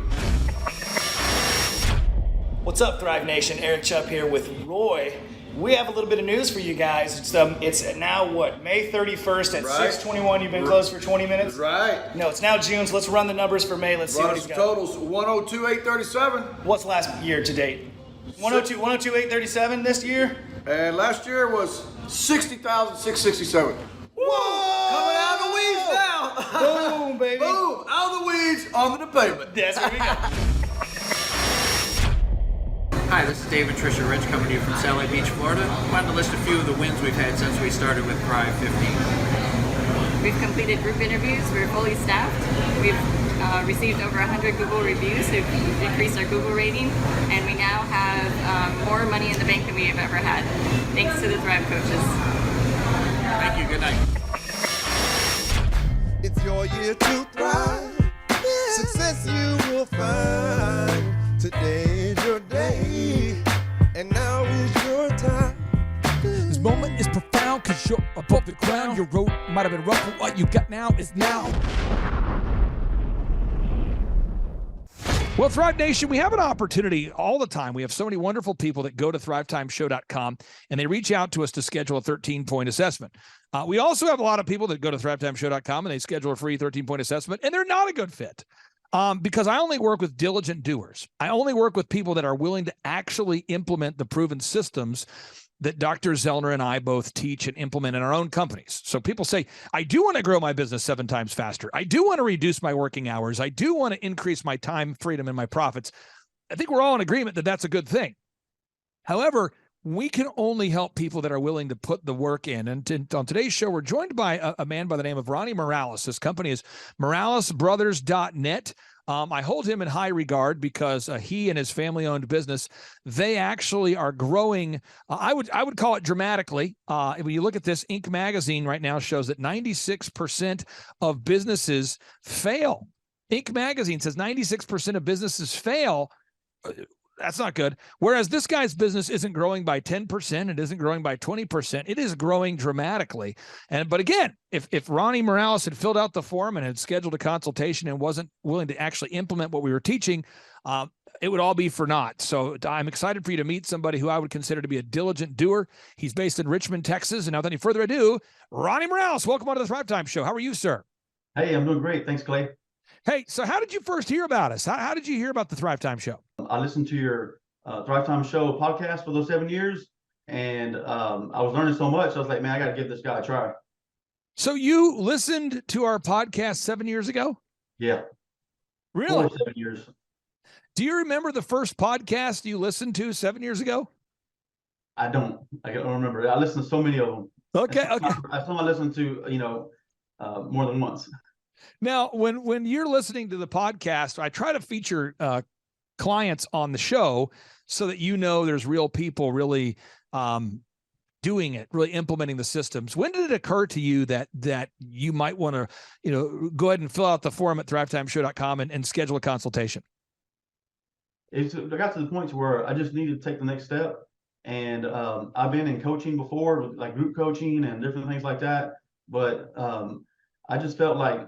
What's up, Thrive Nation? Eric Chubb here with Roy. We have a little bit of news for you guys. It's now what, May 31st at 6:21. You've been closed for 20 minutes? Right. No, it's now June, so let's run the numbers for May. Let's see what he's got. Totals 102,837. What's last year to date? 102,837 this year? And last year was 60,667. Whoa! Coming out of the weeds now. Boom, baby. Boom, out of the weeds, onto the pavement. That's where we go. Hi, this is David Trisha Rich coming to you from Sally Beach, Florida. I wanted to list a few of the wins we've had since we started with Thrive 15. We've completed group interviews. We're fully staffed. We've received over 100 Google reviews to increase our Google rating, and we now have more money in the bank than we have ever had, thanks to the Thrive coaches. Thank you. Good night. It's your year to thrive. Success you will find. Today is your day, and now is your time. This moment is profound because you're above the ground. Your road might have been rough, but what you got now is now. Well, Thrive Nation, we have an opportunity all the time. We have so many wonderful people that go to thrivetimeshow.com and they reach out to us to schedule a 13-point assessment. We also have a lot of people that go to thrivetimeshow.com and they schedule a free 13-point assessment, and they're not a good fit. Because I only work with diligent doers. I only work with people that are willing to actually implement the proven systems that Dr. Zellner and I both teach and implement in our own companies. So people say, I do want to grow my business 7 times faster. I do want to reduce my working hours. I do want to increase my time freedom and my profits. I think we're all in agreement that that's a good thing. However, we can only help people that are willing to put the work in. And on today's show, we're joined by a man by the name of Ronnie Morales. His company is moralesbrothers.net. I hold him in high regard because he and his family-owned business, they actually are growing. I would call it dramatically. When you look at this, Inc. magazine right now shows that 96% of businesses fail. Inc. magazine says 96% of businesses fail. That's not good. Whereas this guy's business isn't growing by 10%, it isn't growing by 20%, it is growing dramatically. But again, if Ronnie Morales had filled out the form and had scheduled a consultation and wasn't willing to actually implement what we were teaching, it would all be for naught. So I'm excited for you to meet somebody who I would consider to be a diligent doer. He's based in Richmond, Texas. And now, without any further ado, Ronnie Morales, welcome onto the Thrive Time Show. How are you, sir? Hey, I'm doing great. Thanks, Clay. Hey, so how did you first hear about us? How did you hear about the Thrive Time Show? I listened to your Thrive Time Show podcast for those 7 years, and I was learning so much. I was like, man, I got to give this guy a try. So you listened to our podcast 7 years ago? Yeah. Really? 7 years. Do you remember the first podcast you listened to 7 years ago? I don't remember. I listened to so many of them. Okay. I listened to, more than once. Now, when you're listening to the podcast, I try to feature clients on the show so that there's real people really doing it, really implementing the systems. When did it occur to you that you might want to, go ahead and fill out the form at thrivetimeshow.com and schedule a consultation? I got to the point where I just needed to take the next step. And I've been in coaching before, like group coaching and different things like that. But I just felt like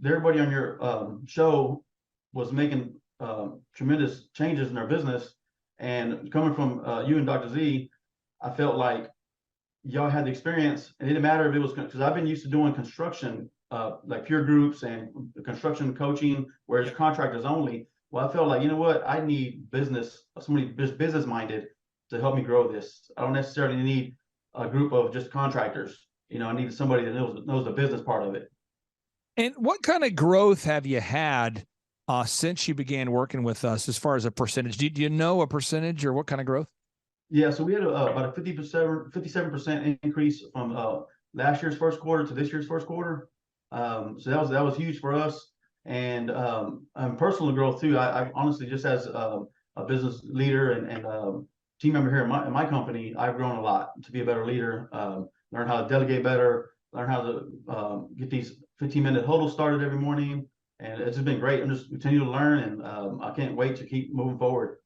everybody on your show was making tremendous changes in their business. And coming from you and Dr. Z, I felt like y'all had the experience. And it didn't matter if it was, because I've been used to doing construction, like peer groups and construction coaching, where it's contractors only. Well, I felt like, you know what, I need somebody business minded to help me grow this. I don't necessarily need a group of just contractors. I needed somebody that knows the business part of it. And what kind of growth have you had since you began working with us as far as a percentage? Do you know a percentage or what kind of growth? Yeah, so we had about a 57% increase from last year's first quarter to this year's first quarter. So that was huge for us. And personal growth too. I honestly, just as a business leader and team member here in my company, I've grown a lot to be a better leader, learn how to delegate better, learn how to get these 15-minute huddles started every morning. And it's just been great. I'm just continue to learn, and I can't wait to keep moving forward.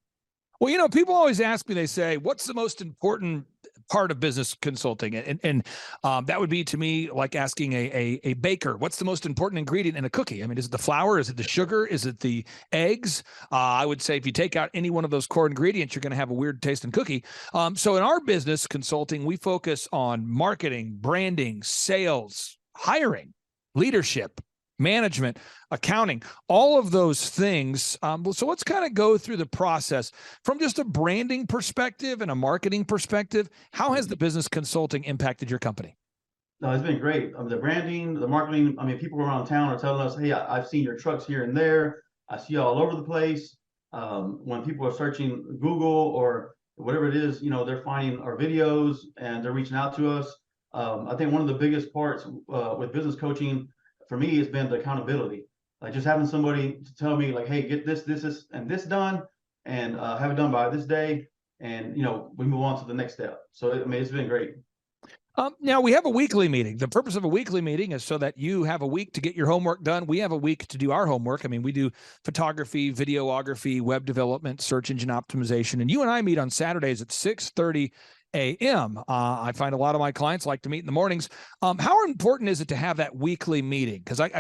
Well, people always ask me, they say, what's the most important part of business consulting? And that would be, to me, like asking a baker, what's the most important ingredient in a cookie? I mean, is it the flour? Is it the sugar? Is it the eggs? I would say if you take out any one of those core ingredients, you're going to have a weird tasting cookie. So in our business consulting, we focus on marketing, branding, sales, hiring, leadership, management, accounting, all of those things. So let's kind of go through the process from just a branding perspective and a marketing perspective. How has the business consulting impacted your company? No, it's been great. The branding, the marketing. I mean, people around town are telling us, "Hey, I've seen your trucks here and there. I see you all over the place." When people are searching Google or whatever it is, they're finding our videos and they're reaching out to us. I think one of the biggest parts with business coaching for me has been the accountability. Like just having somebody to tell me, like, hey, get this, and this done, and have it done by this day, and we move on to the next step. So it's been great. Now we have a weekly meeting. The purpose of a weekly meeting is so that you have a week to get your homework done. We have a week to do our homework. I mean, we do photography, videography, web development, search engine optimization, and you and I meet on Saturdays at 6:30 a.m. I find a lot of my clients like to meet in the mornings. How important is it to have that weekly meeting? Because I'm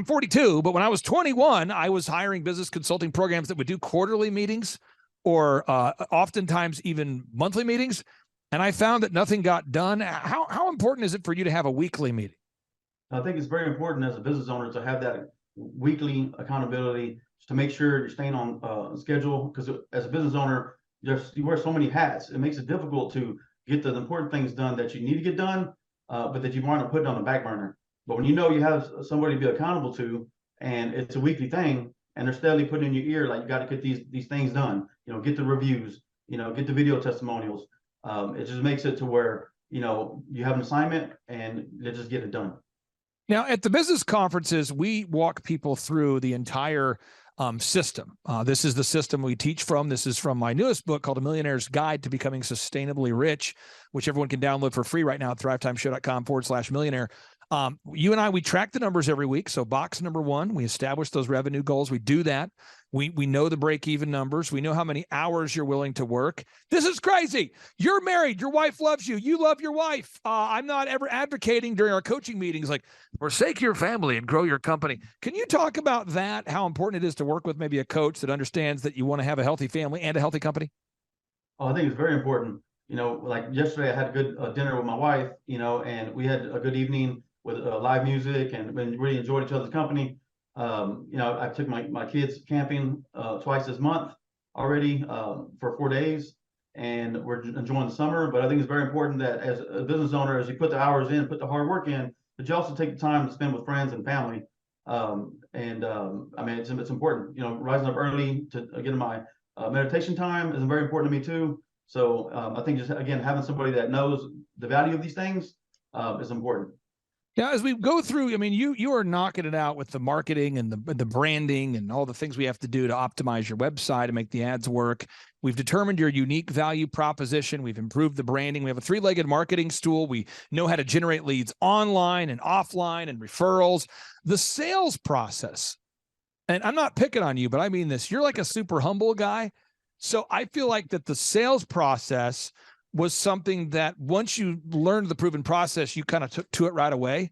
42, but when I was 21, I was hiring business consulting programs that would do quarterly meetings or oftentimes even monthly meetings. And I found that nothing got done. How important is it for you to have a weekly meeting? I think it's very important as a business owner to have that weekly accountability to make sure you're staying on schedule. Because as a business owner, you wear so many hats. It makes it difficult to get the important things done that you need to get done, but that you want to put on the back burner. But when you have somebody to be accountable to, and it's a weekly thing, and they're steadily putting in your ear, like, you got to get these things done. Get the reviews. Get the video testimonials. It just makes it to where you have an assignment and they just get it done. Now, at the business conferences, we walk people through the entire system. This is the system we teach from. This is from my newest book called A Millionaire's Guide to Becoming Sustainably Rich, which everyone can download for free right now at thrivetimeshow.com/millionaire. You and I, we track the numbers every week. So box number one, we establish those revenue goals. We do that. We know the break-even numbers. We know how many hours you're willing to work. This is crazy. You're married. Your wife loves you. You love your wife. I'm not ever advocating during our coaching meetings like, forsake your family and grow your company. Can you talk about that, how important it is to work with maybe a coach that understands that you want to have a healthy family and a healthy company? Oh, I think it's very important. Like yesterday, I had a good dinner with my wife, and we had a good evening with live music and really enjoyed each other's company. I took my kids camping twice this month already for 4 days, and we're enjoying the summer. But I think it's very important that as a business owner, as you put the hours in, put the hard work in, that you also take the time to spend with friends and family. I mean, it's important. Rising up early to get in my meditation time is very important to me too. So I think just again having somebody that knows the value of these things is important. Now, as we go through, I mean, you are knocking it out with the marketing and the branding and all the things we have to do to optimize your website and make the ads work. We've determined your unique value proposition. We've improved the branding. We have a three-legged marketing stool. We know how to generate leads online and offline and referrals. The sales process, and I'm not picking on you, but I mean this, you're like a super humble guy. So I feel like that the sales process was something that once you learned the proven process, you kind of took to it right away.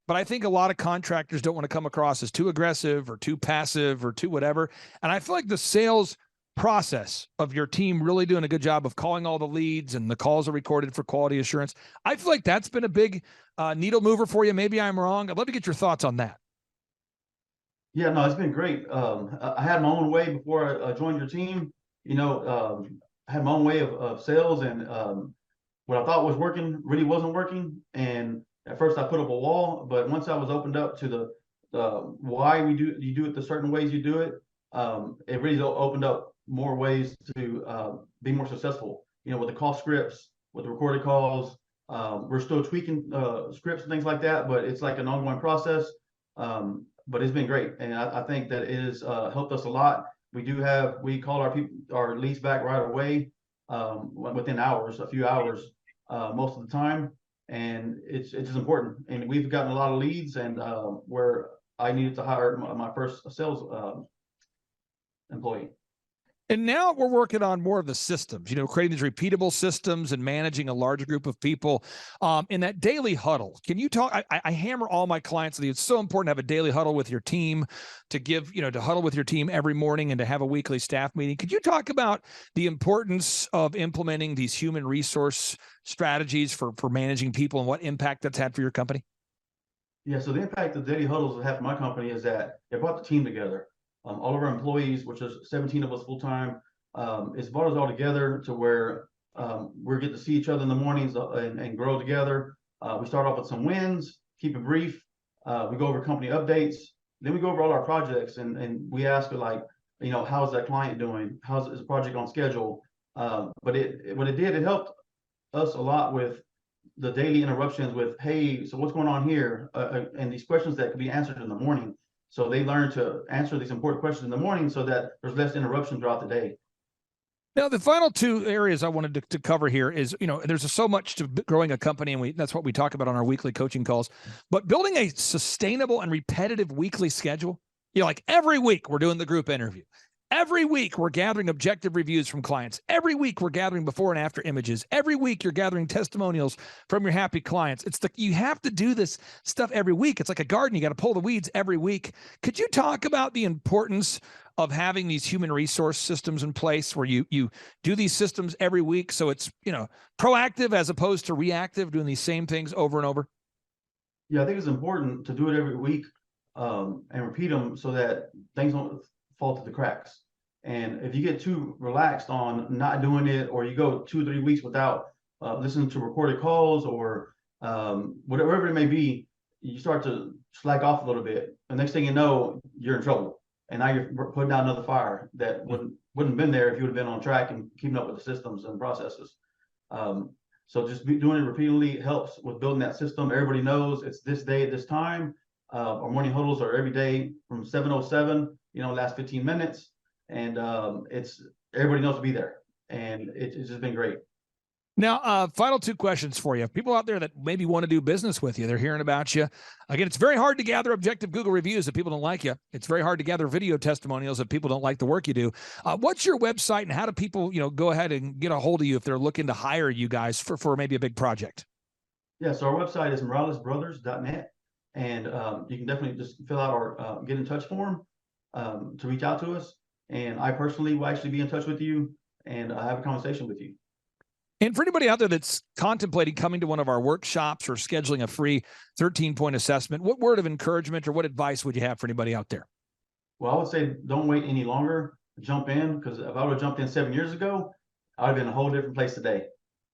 But I think a lot of contractors don't want to come across as too aggressive or too passive or too whatever. And I feel like the sales process of your team really doing a good job of calling all the leads, and the calls are recorded for quality assurance. I feel like that's been a big needle mover for you. Maybe I'm wrong. I'd love to get your thoughts on that. Yeah, no, it's been great. I had my own way before I joined your team. I had my own way of sales, and what I thought was working really wasn't working. And at first I put up a wall, but once I was opened up to the why you do it the certain ways you do it, it really opened up more ways to be more successful. With the call scripts, with the recorded calls, we're still tweaking scripts and things like that, but it's like an ongoing process. But it's been great, and I think that it has helped us a lot. We call our leads back right away, within hours, a few hours, most of the time, and it's just important. And we've gotten a lot of leads, and where I needed to hire my first sales employee. And now we're working on more of the systems, creating these repeatable systems and managing a larger group of people in that daily huddle. Can you talk? I hammer all my clients that it's so important to have a daily huddle with your team, to huddle with your team every morning and to have a weekly staff meeting. Could you talk about the importance of implementing these human resource strategies for managing people and what impact that's had for your company? Yeah, so the impact of daily huddles have for my company is that it brought the team together. All of our employees, which is 17 of us full time, it's brought us all together to where we're getting to see each other in the mornings and grow together. We start off with some wins, keep it brief. We go over company updates, then we go over all our projects, and we ask like, how's that client doing? Is the project on schedule? But what it did, it helped us a lot with the daily interruptions with, hey, so what's going on here? And these questions that could be answered in the morning. So they learn to answer these important questions in the morning so that there's less interruption throughout the day. Now, the final two areas I wanted to cover here is, there's so much to growing a company, and that's what we talk about on our weekly coaching calls. But building a sustainable and repetitive weekly schedule, like every week we're doing the group interview. Every week, we're gathering objective reviews from clients. Every week, we're gathering before and after images. Every week, you're gathering testimonials from your happy clients. You have to do this stuff every week. It's like a garden. You got to pull the weeds every week. Could you talk about the importance of having these human resource systems in place where you do these systems every week so it's, proactive as opposed to reactive, doing these same things over and over? Yeah, I think it's important to do it every week and repeat them so that things don't fall through the cracks. And if you get too relaxed on not doing it, or you go 2-3 weeks without listening to recorded calls or whatever it may be, you start to slack off a little bit. The next thing you know, you're in trouble. And now you're putting out another fire that wouldn't have been there if you would have been on track and keeping up with the systems and processes. So just doing it repeatedly helps with building that system. Everybody knows it's this day at this time. Our morning huddles are every day from 7:07, last 15 minutes. And it's everybody knows to be there. And it's just been great. Now, final two questions for you. People out there that maybe want to do business with you, they're hearing about you. Again, it's very hard to gather objective Google reviews if people don't like you. It's very hard to gather video testimonials if people don't like the work you do. What's your website, and how do people, go ahead and get a hold of you if they're looking to hire you guys for maybe a big project? Yeah, so our website is moralesbrothers.net, and you can definitely just fill out our get in touch form to reach out to us. And I personally will actually be in touch with you and have a conversation with you. And for anybody out there that's contemplating coming to one of our workshops or scheduling a free 13-point assessment, what word of encouragement or what advice would you have for anybody out there? Well, I would say don't wait any longer. Jump in, because if I would have jumped in 7 years ago, I would have been in a whole different place today.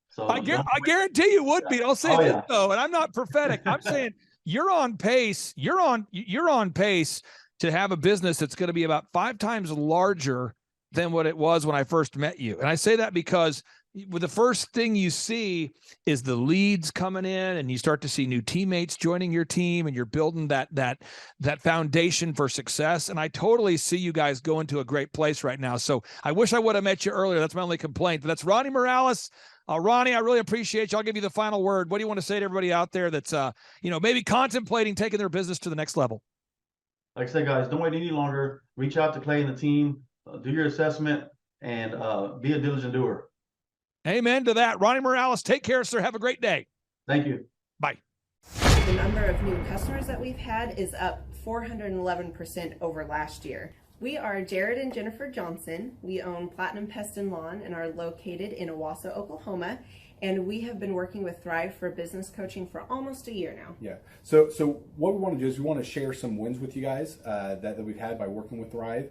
So I guarantee you would be. I'll say this though, and I'm not prophetic. I'm saying you're on pace. You're on pace to have a business that's going to be about 5 times larger than what it was when I first met you. And I say that because the first thing you see is the leads coming in, and you start to see new teammates joining your team, and you're building that foundation for success. And I totally see you guys going to a great place right now. So I wish I would have met you earlier. That's my only complaint. But that's Ronnie Morales. Ronnie, I really appreciate you. I'll give you the final word. What do you want to say to everybody out there that's maybe contemplating taking their business to the next level? Like I said, guys, don't wait any longer. Reach out to Clay and the team, do your assessment, and be a diligent doer. Amen to that. Ronnie Morales, take care, sir. Have a great day. Thank you. Bye. The number of new customers that we've had is up 411% over last year. We are Jared and Jennifer Johnson. We own Platinum Pest and Lawn and are located in Owasso, Oklahoma. And we have been working with Thrive for business coaching for almost a year now. Yeah. So what we want to do is we want to share some wins with you guys that we've had by working with Thrive.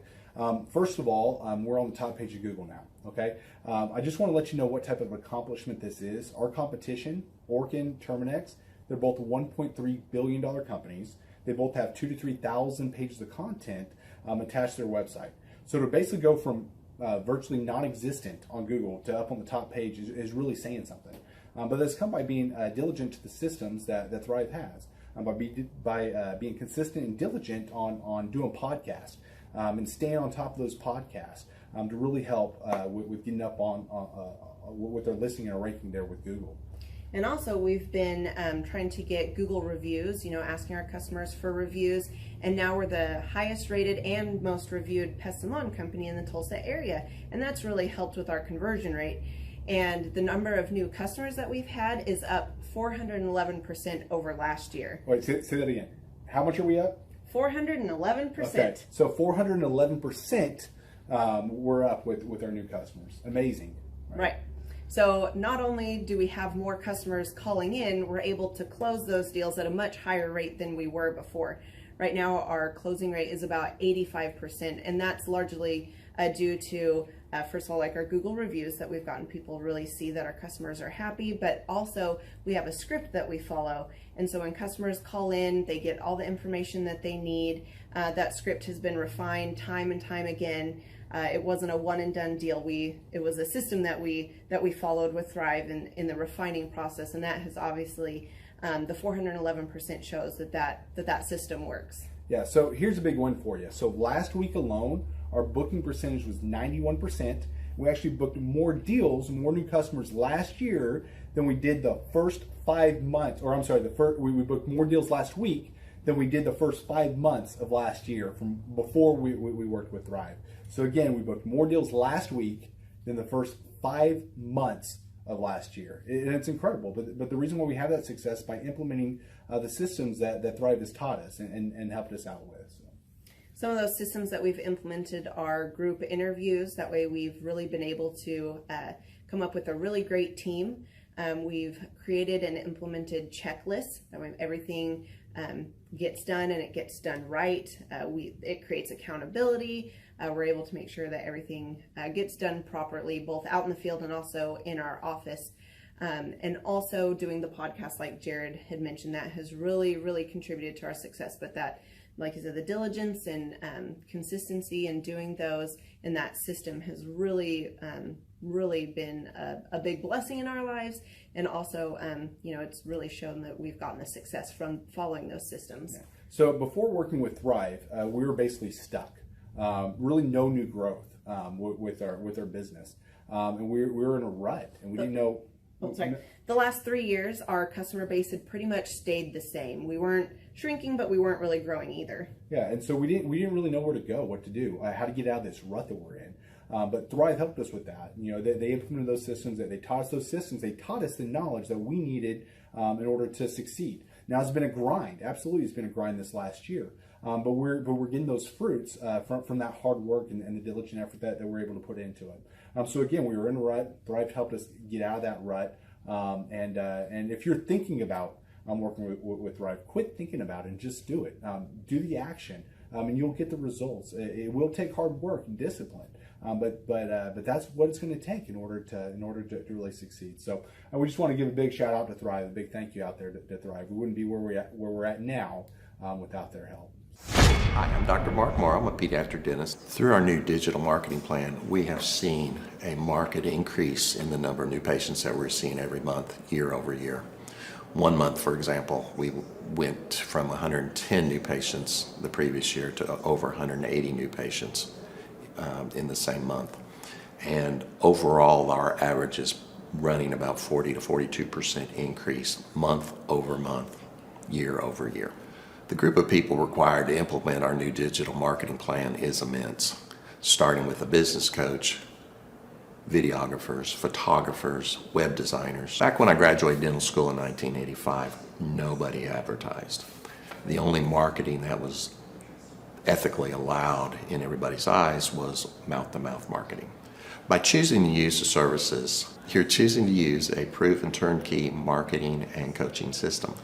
First of all, we're on the top page of Google now. Okay. I just want to let you know what type of accomplishment this is. Our competition, Orkin, Terminex, they're both $1.3 billion companies. They both have 2,000 to 3,000 pages of content attached to their website. So to basically go from virtually non-existent on Google to up on the top page is really saying something. But that's come by being diligent to the systems that Thrive has, by being consistent and diligent on doing podcasts and staying on top of those podcasts to really help with getting up on with their listing and ranking there with Google. And also we've been trying to get Google reviews, asking our customers for reviews. And now we're the highest rated and most reviewed pest and lawn company in the Tulsa area. And that's really helped with our conversion rate. And the number of new customers that we've had is up 411% over last year. Wait, say that again. How much are we up? 411%. Okay, so 411% we're up with our new customers. Amazing. Right. So not only do we have more customers calling in, we're able to close those deals at a much higher rate than we were before. Right now, our closing rate is about 85%, and that's largely due to, first of all, like our Google reviews that we've gotten people really see that our customers are happy, but also we have a script that we follow. And so when customers call in, they get all the information that they need. That script has been refined time and time again. It wasn't a one and done deal. It was a system that we followed with Thrive in the refining process, and that has obviously the 411% shows that system works. Yeah. So here's a big one for you. So last week alone, our booking percentage was 91%. We actually booked more deals, more new customers last year than we did the first 5 months. Or I'm sorry, we booked more deals last week than we did the first 5 months of last year from before we worked with Thrive. So again, we booked more deals last week than the first 5 months of last year. And it's incredible. But the reason why we have that success by implementing the systems that Thrive has taught us and helped us out with. So. Some of those systems that we've implemented are group interviews. That way we've really been able to come up with a really great team. We've created and implemented checklists. That way everything gets done and it gets done right. It creates accountability. We're able to make sure that everything gets done properly, both out in the field and also in our office. And also doing the podcast, like Jared had mentioned, that has really, really contributed to our success. But that, like I said, the diligence and consistency in doing those and that system has really, really been a big blessing in our lives. And also, it's really shown that we've gotten the success from following those systems. Yeah. So before working with Thrive, we were basically stuck. Really no new growth with our business. And we were in a rut and we didn't know. sorry. The last 3 years, our customer base had pretty much stayed the same. We weren't shrinking, but we weren't really growing either. Yeah, and so we didn't really know where to go, what to do, how to get out of this rut that we're in. But Thrive helped us with that. You know, they implemented those systems. That they taught us those systems. They taught us the knowledge that we needed in order to succeed. Now it's been a grind. Absolutely, it's been a grind this last year. But we're getting those fruits from that hard work and the diligent effort that we're able to put into it. So again, we were in a rut. Thrive helped us get out of that rut. And if you're thinking about working with Thrive, quit thinking about it and just do it. Do the action, and you'll get the results. It will take hard work and discipline, but that's what it's going to take in order to really succeed. So we just want to give a big shout out to Thrive, a big thank you out there to Thrive. We wouldn't be where we're at now without their help. Hi, I'm Dr. Mark Moore. I'm a pediatric dentist. Through our new digital marketing plan, we have seen a marked increase in the number of new patients that we're seeing every month, year over year. 1 month, for example, we went from 110 new patients the previous year to over 180 new patients in the same month. And overall, our average is running about 40 to 42% increase month over month, year over year. The group of people required to implement our new digital marketing plan is immense, starting with a business coach, videographers, photographers, web designers. Back when I graduated dental school in 1985, nobody advertised. The only marketing that was ethically allowed in everybody's eyes was mouth-to-mouth marketing. By choosing to use the services, you're choosing to use a proven turnkey marketing and coaching system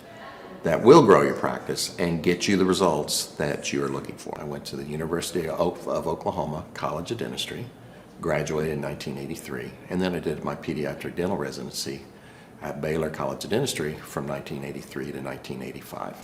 that will grow your practice and get you the results that you are looking for. I went to the University of Oklahoma College of Dentistry, graduated in 1983, and then I did my pediatric dental residency at Baylor College of Dentistry from 1983 to 1985.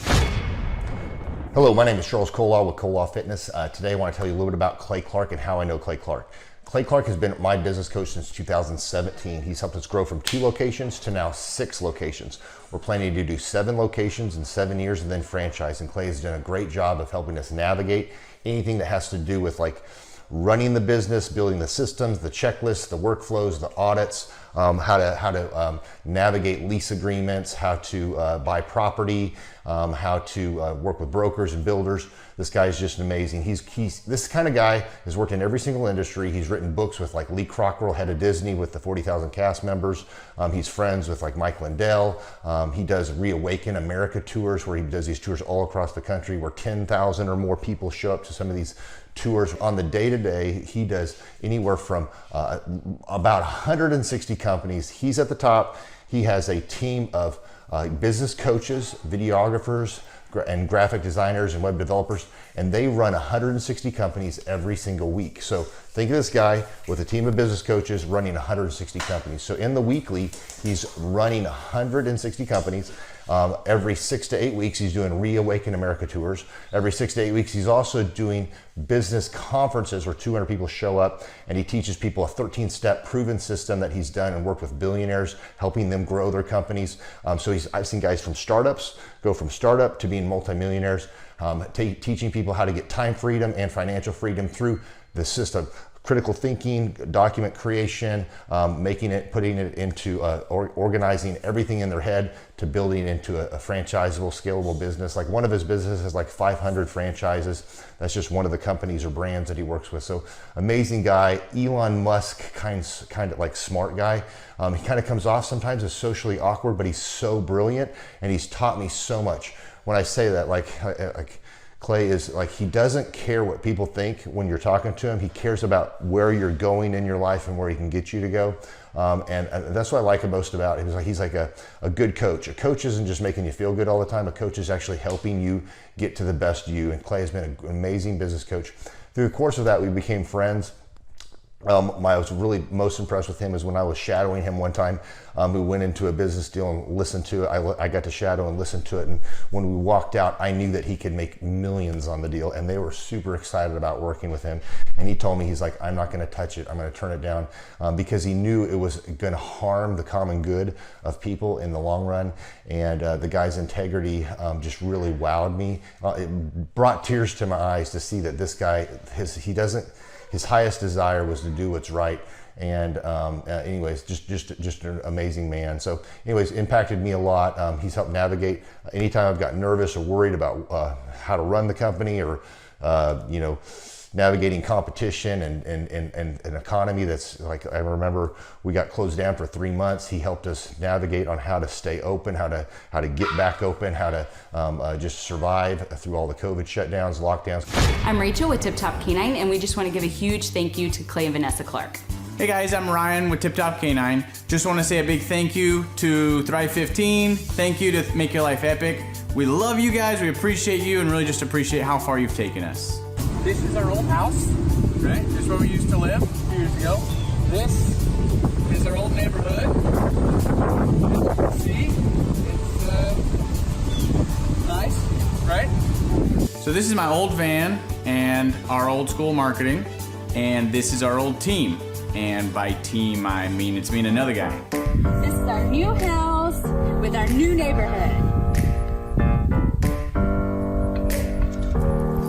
Hello, my name is Charles Kolaw with Kolaw Fitness. Today I want to tell you a little bit about Clay Clark and how I know Clay Clark. Clay Clark has been my business coach since 2017. He's helped us grow from 2 locations to now 6 locations. We're planning to do 7 locations in 7 years and then franchise. And Clay has done a great job of helping us navigate anything that has to do with like running the business, building the systems, the checklists, the workflows, the audits, how to navigate lease agreements, how to buy property, how to work with brokers and builders. This guy is just amazing. He's this kind of guy has worked in every single industry. He's written books with like Lee Cockrell, head of Disney, with the 40,000 cast members. He's friends with like Mike Lindell. He does Reawaken America tours where he does these tours all across the country where 10,000 or more people show up to some of these tours. On the day-to-day, he does anywhere from about 160 companies. He's at the top. He has a team of business coaches, videographers, and graphic designers and web developers, and they run 160 companies every single week. So think of this guy with a team of business coaches running 160 companies. So in the weekly, he's running 160 companies. Every 6 to 8 weeks, he's doing Reawaken America tours. Every 6 to 8 weeks, he's also doing business conferences where 200 people show up, and he teaches people a 13-step proven system that he's done and worked with billionaires, helping them grow their companies. So I've seen guys from startups go from startup to being multimillionaires, teaching people how to get time freedom and financial freedom through the system. Critical thinking, document creation, putting it into organizing everything in their head to building into a franchisable, scalable business. Like one of his businesses has like 500 franchises. That's just one of the companies or brands that he works with. So amazing guy, Elon Musk kind of like smart guy. He kind of comes off sometimes as socially awkward, but he's so brilliant and he's taught me so much. When I say that, like Clay is like, he doesn't care what people think when you're talking to him. He cares about where you're going in your life and where he can get you to go. And that's what I like most about him. He's like a good coach. A coach isn't just making you feel good all the time. A coach is actually helping you get to the best you. And Clay has been an amazing business coach. Through the course of that, we became friends. I was really most impressed with him is when I was shadowing him one time. We went into a business deal and listened to it. I got to shadow and listen to it. And when we walked out, I knew that he could make millions on the deal. And they were super excited about working with him. And he told me, he's like, I'm not going to touch it. I'm going to turn it down because he knew it was going to harm the common good of people in the long run. And the guy's integrity just really wowed me. It brought tears to my eyes to see that this guy, his highest desire was to do what's right And anyways, just an amazing man. So anyways, impacted me a lot. He's helped navigate anytime I've got nervous or worried about how to run the company, or navigating competition and an economy that's like, I remember we got closed down for 3 months. He helped us navigate on how to stay open, how to get back open, how to just survive through all the COVID shutdowns, lockdowns. I'm Rachel with Tip Top Canine, and we just want to give a huge thank you to Clay and Vanessa Clark. Hey guys, I'm Ryan with Tip Top Canine. Just want to say a big thank you to Thrive 15. Thank you to Make Your Life Epic. We love you guys, we appreciate you, and really just appreciate how far you've taken us. This is our old house, right? This is where we used to live a few years ago. This is our old neighborhood. See? It's nice, right? So this is my old van and our old school marketing, and this is our old team. And by team, I mean it's me and another guy. This is our new house with our new neighborhood.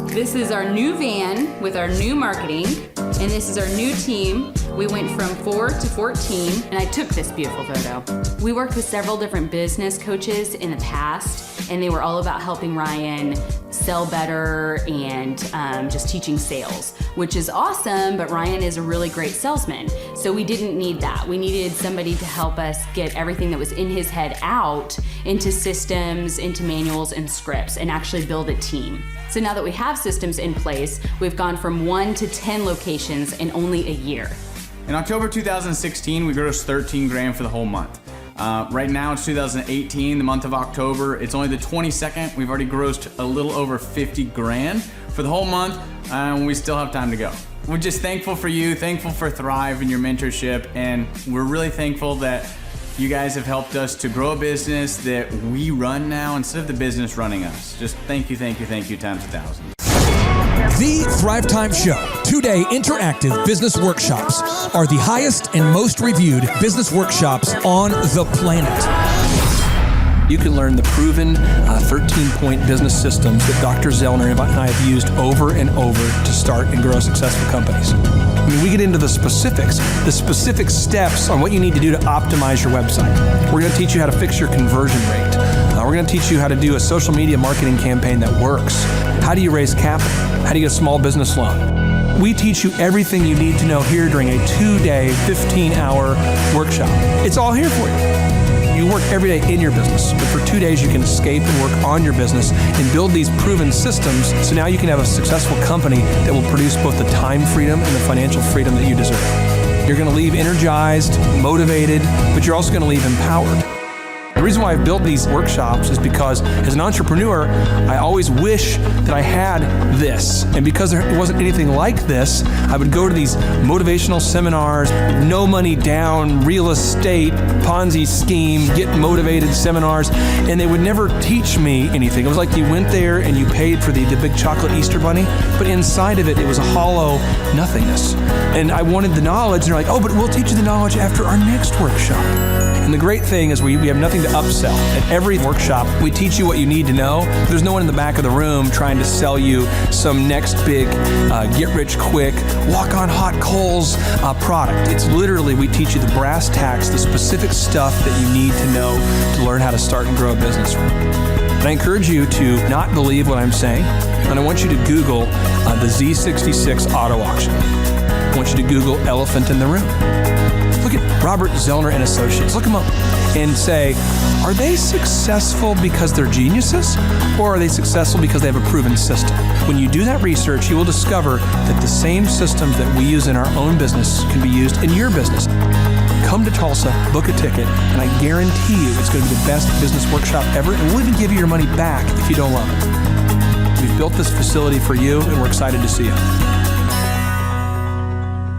This is our new van with our new marketing, and this is our new team. We went from 4 to 14, and I took this beautiful photo. We worked with several different business coaches in the past, and they were all about helping Ryan sell better and just teaching sales, which is awesome, but Ryan is a really great salesman. So we didn't need that. We needed somebody to help us get everything that was in his head out into systems, into manuals and scripts, and actually build a team. So now that we have systems in place, we've gone from 1 to 10 locations in only a year. In October 2016, we grossed 13 grand for the whole month. Right now it's 2018, the month of October. It's only the 22nd. We've already grossed a little over 50 grand for the whole month, and we still have time to go. We're just thankful for you, thankful for Thrive and your mentorship, and we're really thankful that you guys have helped us to grow a business that we run now instead of the business running us. Just thank you times 1,000. The Thrive Time Show 2-day interactive business workshops are the highest and most reviewed business workshops on the planet. You can learn the proven 13-point business systems that Dr. Zellner and I have used over and over to start and grow successful companies. I mean, we get into the specific steps on what you need to do to optimize your website. We're going to teach you how to fix your conversion rate. We're going to teach you how to do a social media marketing campaign that works. How do you raise capital? How do you get a small business loan? We teach you everything you need to know here during a 2-day, 15-hour workshop. It's all here for you. You work every day in your business, but for 2 days you can escape and work on your business and build these proven systems so now you can have a successful company that will produce both the time freedom and the financial freedom that you deserve. You're going to leave energized, motivated, but you're also going to leave empowered. The reason why I've built these workshops is because as an entrepreneur, I always wish that I had this. And because there wasn't anything like this, I would go to these motivational seminars, no money down, real estate, Ponzi scheme, get motivated seminars, and they would never teach me anything. It was like you went there and you paid for the big chocolate Easter bunny, but inside of it, it was a hollow nothingness. And I wanted the knowledge, and they're like, oh, but we'll teach you the knowledge after our next workshop. And the great thing is we have nothing to upsell. At every workshop, we teach you what you need to know. There's no one in the back of the room trying to sell you some next big get-rich-quick, walk-on-hot-coals product. It's literally, we teach you the brass tacks, the specific stuff that you need to know to learn how to start and grow a business. And I encourage you to not believe what I'm saying, and I want you to Google the Z66 auto auction. I want you to Google elephant in the room. Look at Robert Zellner and Associates. Look them up and say, are they successful because they're geniuses, or are they successful because they have a proven system? When you do that research, you will discover that the same systems that we use in our own business can be used in your business. Come to Tulsa, book a ticket, and I guarantee you it's going to be the best business workshop ever, and we'll even give you your money back if you don't love it. We've built this facility for you, and we're excited to see you.